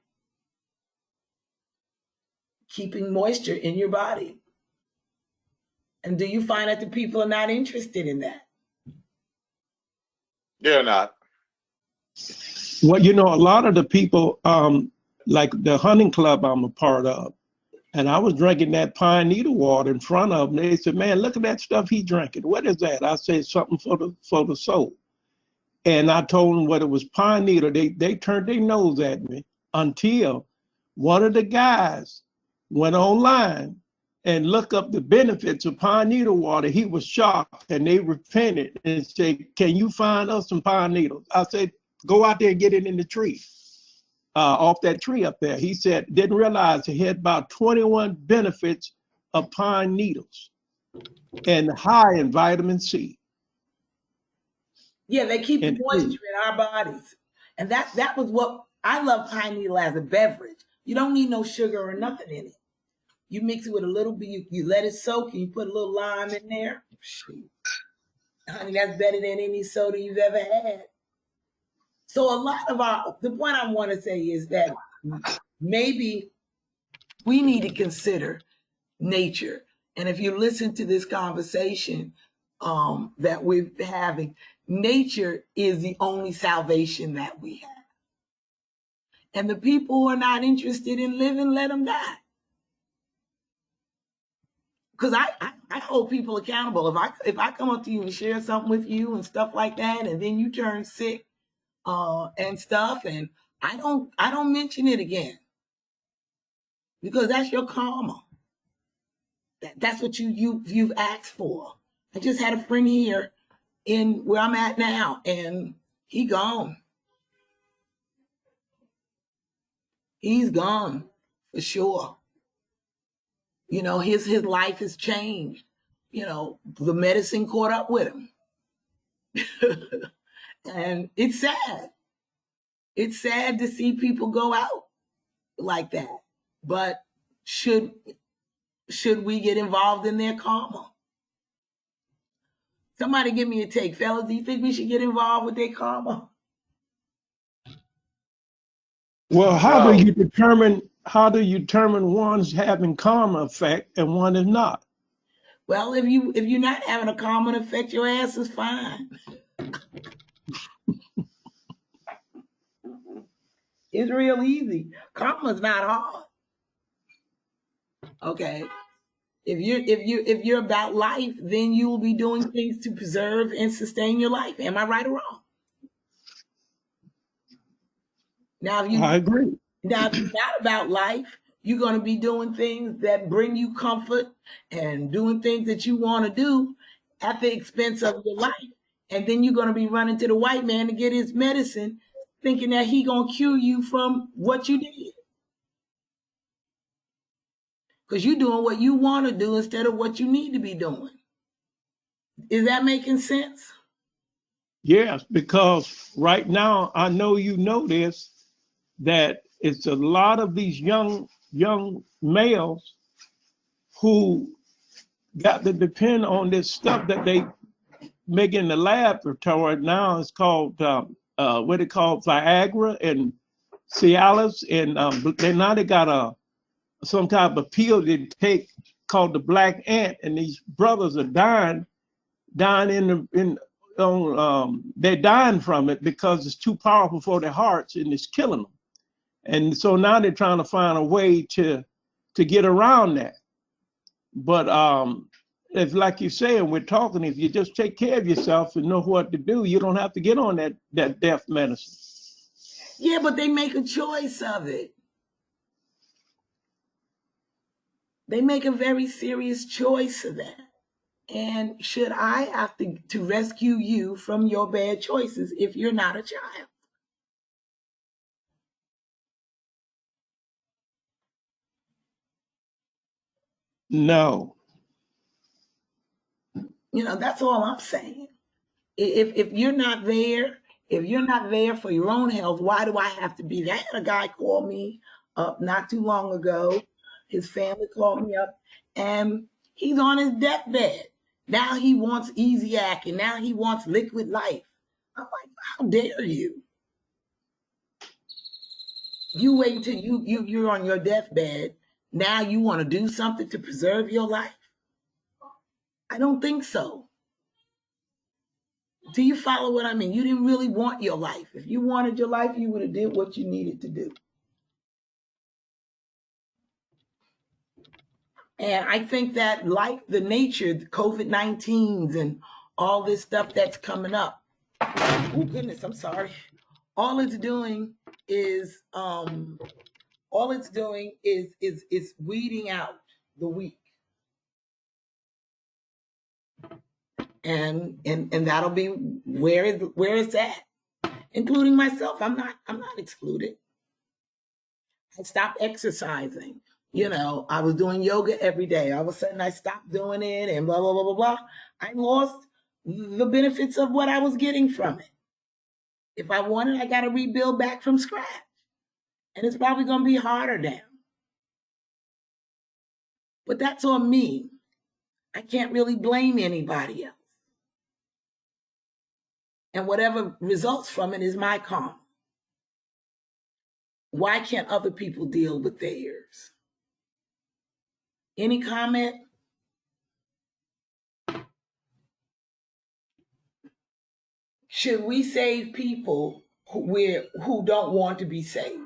keeping moisture in your body. And do you find that the people are not interested in that? They're not. Well, a lot of the people, like the hunting club I'm a part of, and I was drinking that pine needle water in front of them. They said, "Man, look at that stuff he drinking. What is that?" I said, "Something for the soul." And I told them what it was, pine needle. They turned their nose at me until one of the guys went online and looked up the benefits of pine needle water. He was shocked, and they repented and said, "Can you find us some pine needles?" I said, "Go out there and get it in the tree, off that tree up there." He said, didn't realize he had about 21 benefits of pine needles and high in vitamin C. Yeah, they keep the And moisture in our bodies. And that was what I love pine needle as a beverage. You don't need no sugar or nothing in it. You mix it with a little bit, you let it soak and you put a little lime in there. Shoot. Honey, that's better than any soda you've ever had. So a lot of the point I want to say is that maybe we need to consider nature. And if you listen to this conversation that we're having, nature is the only salvation that we have. And the people who are not interested in living, let them die. Because I hold people accountable. If I come up to you and share something with you and stuff like that, and then you turn sick and stuff, and I don't mention it again, because that's your karma. That's what you've asked for. I just had a friend here in where I'm at now, and he gone. He's gone for sure. His life has changed. The medicine caught up with him. And it's sad. It's sad to see people go out like that. But should we get involved in their karma? Somebody give me a take. Fellas, do you think we should get involved with their karma? well, how do No. you determine one's having karma effect and one is not? Well, if you're not having a karma effect, your ass is fine. It's real easy. Karma's not hard. Okay. If you're about life, then you will be doing things to preserve and sustain your life. Am I right or wrong? Now, I agree. if you're not about life, you're going to be doing things that bring you comfort and doing things that you want to do at the expense of your life. And then you're going to be running to the white man to get his medicine, thinking that he going to cure you from what you did. Because you're doing what you want to do instead of what you need to be doing. Is that making sense? Yes, because right now I know you know this, that it's a lot of these young males who got to depend on this stuff that they make in the laboratory. Now it's called what they call Viagra and Cialis, and they got some type of pill they take called the black ant, and these brothers are dying they're dying from it because it's too powerful for their hearts and it's killing them. And so now they're trying to find a way to get around that. But if, like you say, and we're talking, if you just take care of yourself and know what to do, you don't have to get on that death medicine. Yeah, but they make a choice of it. They make a very serious choice of that. And should I have to rescue you from your bad choices if you're not a child? No. That's all I'm saying. If you're not there, if you're not there for your own health, why do I have to be there? I had a guy call me up not too long ago. His family called me up, and he's on his deathbed. Now he wants easy act, and now he wants liquid life. I'm like, how dare you? You wait until you're on your deathbed. Now you want to do something to preserve your life? I don't think so. Do you follow what I mean? You didn't really want your life. If you wanted your life, you would have did what you needed to do. And I think that, like the nature, the COVID-19s and all this stuff that's coming up. Oh goodness, I'm sorry. All it's doing is is weeding out the weak. And that'll be where it's at, including myself. I'm not excluded. I stopped exercising. I was doing yoga every day. All of a sudden I stopped doing it and blah blah blah blah blah. I lost the benefits of what I was getting from it. If I wanted, I got to rebuild back from scratch. And it's probably going to be harder now. But that's on me. I can't really blame anybody else. And whatever results from it is my karma. Why can't other people deal with theirs? Any comment? Should we save people who don't want to be saved?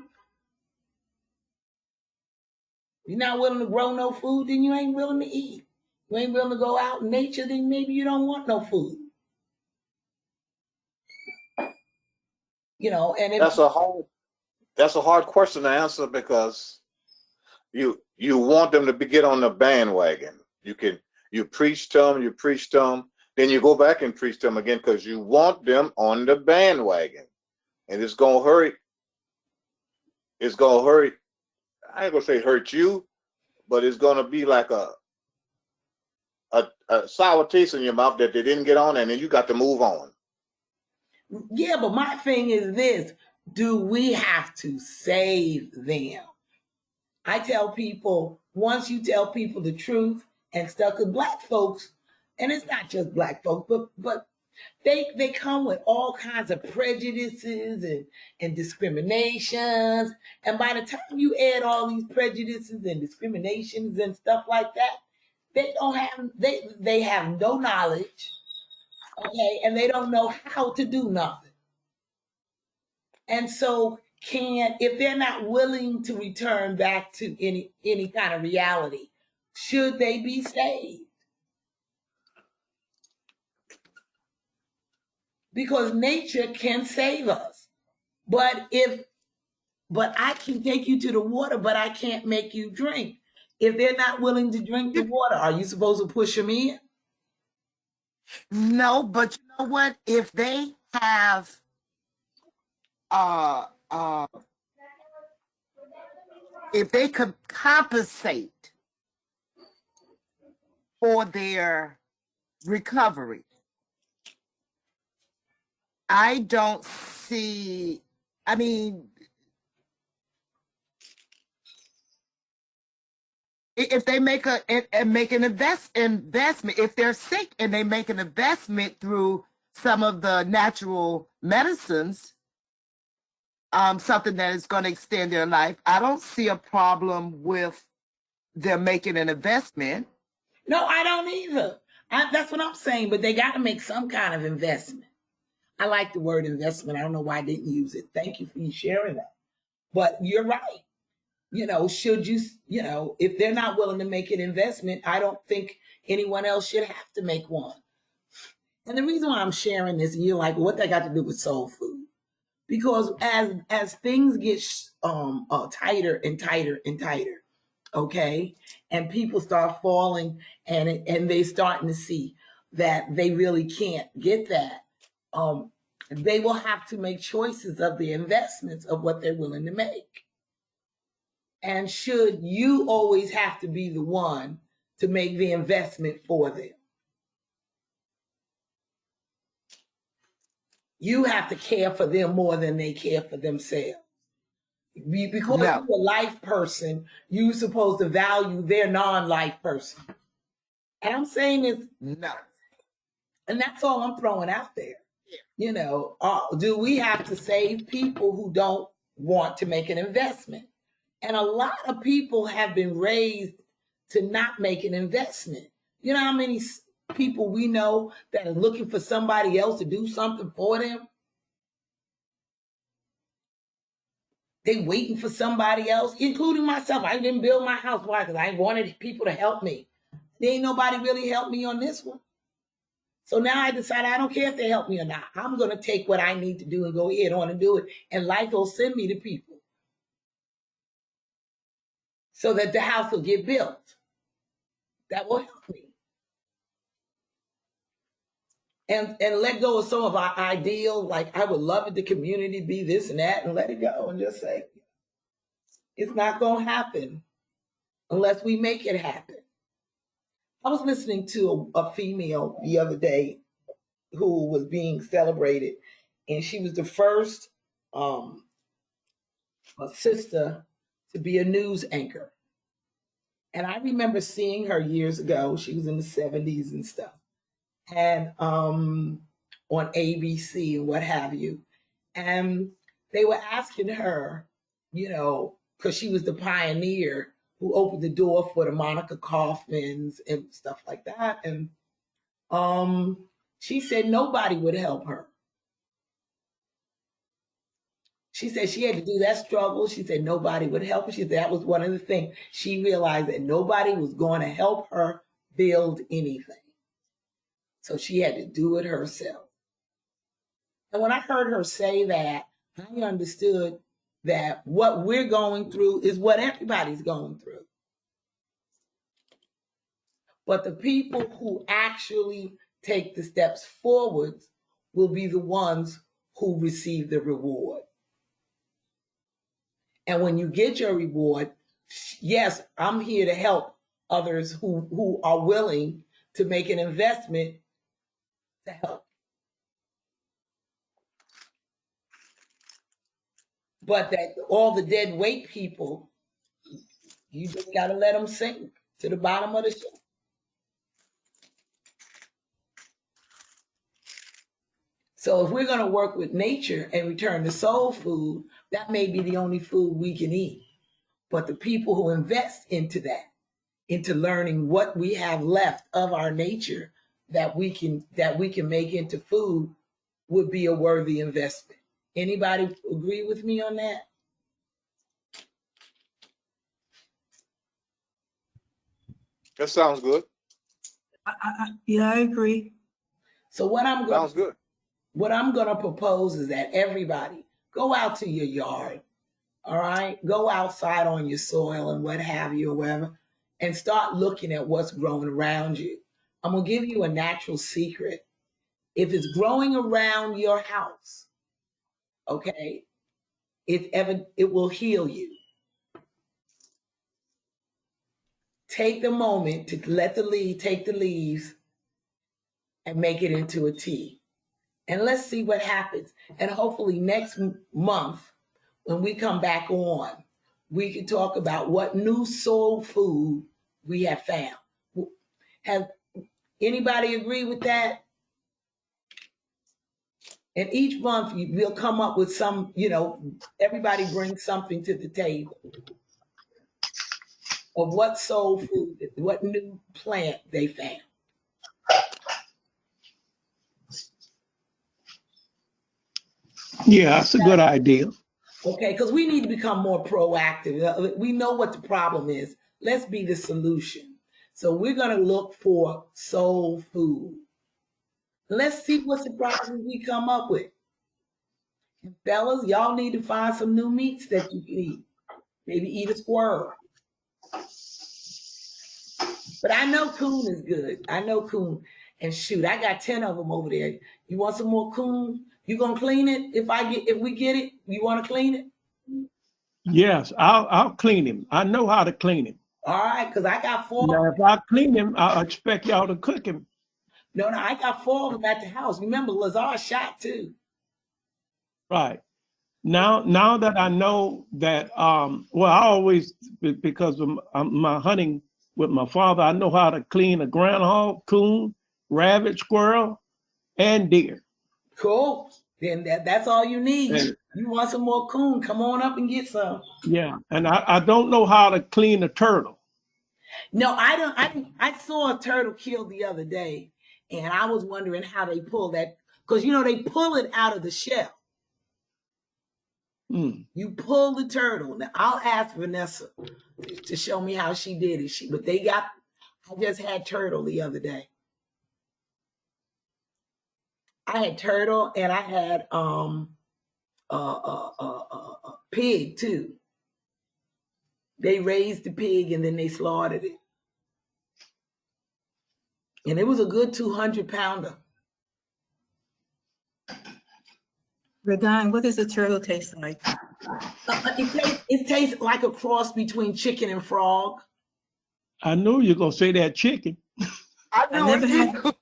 You're not willing to grow no food, then you ain't willing to eat. You ain't willing to go out in nature, then maybe you don't want no food. And if That's a hard question to answer because you want them to get on the bandwagon. You preach to them, then you go back and preach to them again because you want them on the bandwagon, and it's gonna hurt. It's gonna hurt. I ain't gonna say hurt you, but it's gonna be like a sour taste in your mouth that they didn't get on, and then you got to move on. Yeah, but my thing is this: do we have to save them? I tell people, once you tell people the truth and stuff, because Black folks, and it's not just Black folks, but they come with all kinds of prejudices and discriminations. And by the time you add all these prejudices and discriminations and stuff like that, they have no knowledge, okay, and they don't know how to do nothing. And so if they're not willing to return back to any kind of reality, should they be saved? Because nature can save us. But if But I can take you to the water, but I can't make you drink. If they're not willing to drink the water, are you supposed to push them in? No, but you know what? If they have uh uh if they could compensate for their recovery, I don't see, I mean, if they make an investment, if they're sick and they make an investment through some of the natural medicines, something that is going to extend their life, I don't see a problem with them making an investment. No, I don't either. That's what I'm saying. But they got to make some kind of investment. I like the word investment. I don't know why I didn't use it. Thank you for you sharing that. But you're right. Should you, if they're not willing to make an investment, I don't think anyone else should have to make one. And the reason why I'm sharing this, and you're like, what that got to do with soul food? Because as things get tighter and tighter and tighter, okay, and people start falling, and they starting to see that they really can't get that, they will have to make choices of the investments of what they're willing to make. And should you always have to be the one to make the investment for them? You have to care for them more than they care for themselves. Because No. you're a life person, you're supposed to value their non-life person. And I'm saying this, No. and that's all I'm throwing out there. Do we have to save people who don't want to make an investment? And a lot of people have been raised to not make an investment. You know how many people we know that are looking for somebody else to do something for them? They waiting for somebody else, including myself. I didn't build my house. Why? Because I wanted people to help me. There ain't nobody really helped me on this one. So now I decided I don't care if they help me or not. I'm going to take what I need to do and go ahead on and do it. And life will send me to people so that the house will get built. That will help me. And let go of some of our ideals. Like, I would love it the community be this and that, and let it go and just say, it's not going to happen unless we make it happen. I was listening to a female the other day who was being celebrated, and she was the first sister to be a news anchor. And I remember seeing her years ago. She was in the 70s and stuff. And on ABC and what have you. And they were asking her, because she was the pioneer who opened the door for the Monica Kaufmans and stuff like that. And she said nobody would help her. She said she had to do that struggle. She said nobody would help her. She said that was one of the things. She realized that nobody was going to help her build anything. So she had to do it herself. And when I heard her say that, I understood that what we're going through is what everybody's going through. But the people who actually take the steps forward will be the ones who receive the reward. And when you get your reward, yes, I'm here to help others who are willing to make an investment to help. But that all the dead weight people, you just got to let them sink to the bottom of the ship. So if we're going to work with nature and return to soul food, that may be the only food we can eat. But the people who invest into that, into learning what we have left of our nature that we can make into food, would be a worthy investment. Anybody agree with me on that? That sounds good. Yeah, I agree. So Sounds good. What I'm going to propose is that everybody go out to your yard, All right. Go outside on your soil and what have you, or whatever, and start looking at what's growing around you. I'm going to give you a natural secret. If it's growing around your house, okay, it will heal you. Take the moment to take the leaves and make it into a tea. And let's see what happens. And hopefully next month, when we come back on, we can talk about what new soul food we have found. Have anybody agree with that? And each month we'll come up with some, everybody brings something to the table of what soul food, what new plant they found. Yeah, that's a good idea. Okay, because we need to become more proactive. We know what the problem is. Let's be the solution. So we're going to look for soul food. Let's see what surprises we come up with. And fellas, y'all need to find some new meats that you can eat. Maybe eat a squirrel. But I know coon is good. I know coon. And shoot, I got 10 of them over there. You want some more coon? You gonna clean it? If we get it, you want to clean it? Yes, I'll clean him. I know how to clean him. All right, because I got 4. Now, if I clean him, I expect y'all to cook him. No, I got 4 of them at the house. Remember, Lazar shot too. Right. Now that I know that, well, I always, because of my hunting with my father, I know how to clean a groundhog, coon, rabbit, squirrel, and deer. Cool. Then that's all you need. And, you want some more coon? Come on up and get some. yeah, and I don't know how to clean a turtle. No, I don't. I saw a turtle killed the other day, and I was wondering how they pull that, because they pull it out of the shell. You pull the turtle. Now I'll ask Vanessa to show me how she did it. I just had turtle the other day. I had turtle and I had pig too. They raised the pig and then they slaughtered it. And it was a good 200-pounder. RaDine, what does a turtle taste like? It tastes like a cross between chicken and frog. I knew you're going to say that chicken. I I know never it had.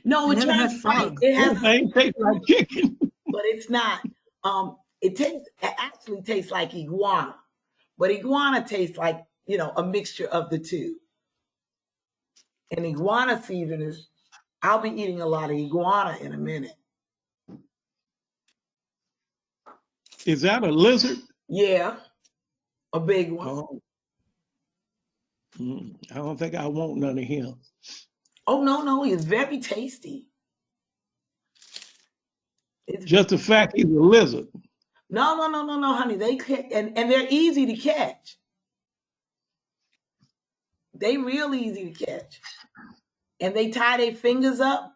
No, I it never had tastes right. frog. It has Thing tastes like chicken. but it's not. It actually tastes like iguana, but iguana tastes like a mixture of the two. And iguana season is. I'll be eating a lot of iguana in a minute. Is that a lizard? Yeah, a big one. Oh. I don't think I want none of him. Oh no, he's very tasty. It's just the fact he's a lizard. No, honey. And they're easy to catch. They real easy to catch. And they tie their fingers up.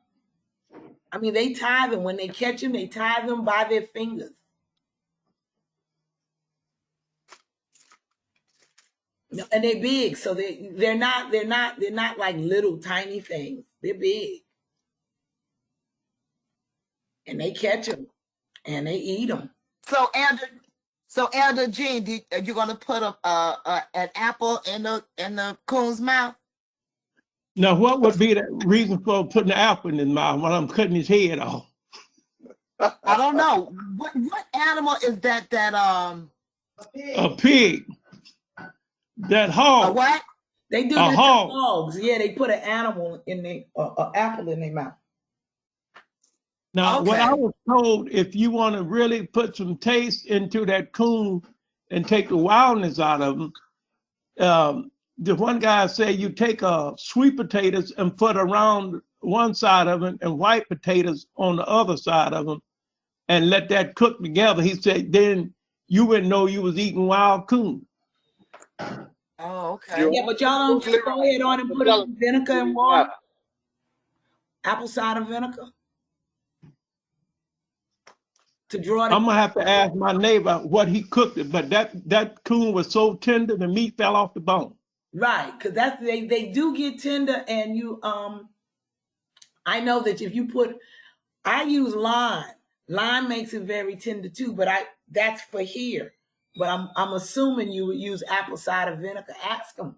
I mean, they tie them when they catch them. They tie them by their fingers. No, and they're big, so they're not like little tiny things. They're big, and they catch them, and they eat them. So Elder Jean, are you gonna put an apple in the coon's mouth? Now, what would be the reason for putting the apple in his mouth when I'm cutting his head off? I don't know. What animal is that? A pig. That hog. A what? They do that to hogs. Yeah, they put an animal in an apple in their mouth. Now, Okay. what I was told, if you want to really put some taste into that coon and take the wildness out of them, the one guy said you take sweet potatoes and put around one side of it and white potatoes on the other side of them and let that cook together. He said then you wouldn't know you was eating wild coon. Oh, okay. Yeah, but y'all don't go ahead on and put in vinegar and water. Apple cider vinegar. to draw the I'm gonna have to ask my neighbor what he cooked it, but that coon was so tender the meat fell off the bone. right, because that's they do get tender, and you I know that if you put I use lime. Lime makes it very tender too, but that's for here. But I'm assuming you would use apple cider vinegar. Ask them,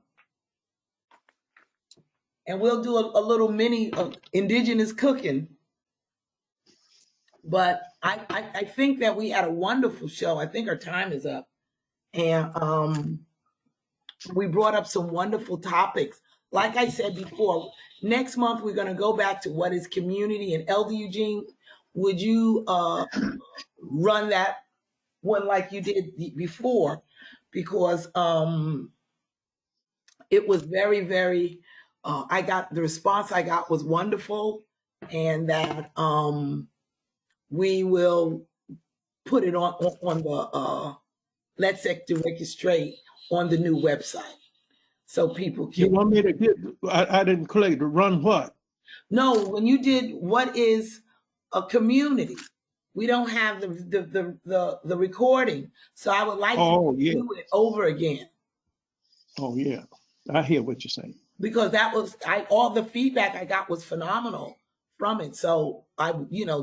and we'll do a little mini indigenous cooking. But I think that we had a wonderful show. I think our time is up, and we brought up some wonderful topics. Like I said before, next month we're going to go back to what is community. And Elder Eugene, would you run that one like you did before? Because it was very, very. I got the response I got was wonderful, and that we will put it on the Let's Direct It Straight on the new website, so people You can. want me to get? I didn't click to run what? No, when you did what is a community, we don't have the recording, so I would like you to Oh yeah, do it over again, oh yeah. I hear what you're saying. because that was all the feedback I got was phenomenal from it. So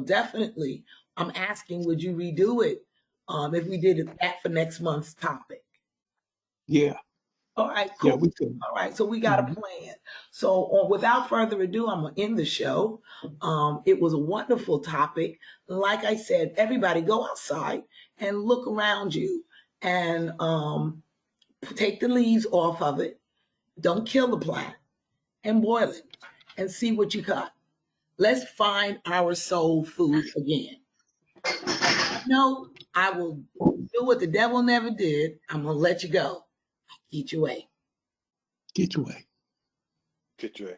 definitely I'm asking, would you redo it if we did that for next month's topic? Yeah, All right, yeah, cool. we can. All right, so we got a Mhm. plan. So without further ado, I'm gonna end the show. It was a wonderful topic. Like I said, everybody go outside and look around you, and take the leaves off of it. Don't kill the plant, and boil it and see what you got. Let's find our soul food again. No, I will do what the devil never did. I'm gonna let you go. Eat your way. Get your way. Get you.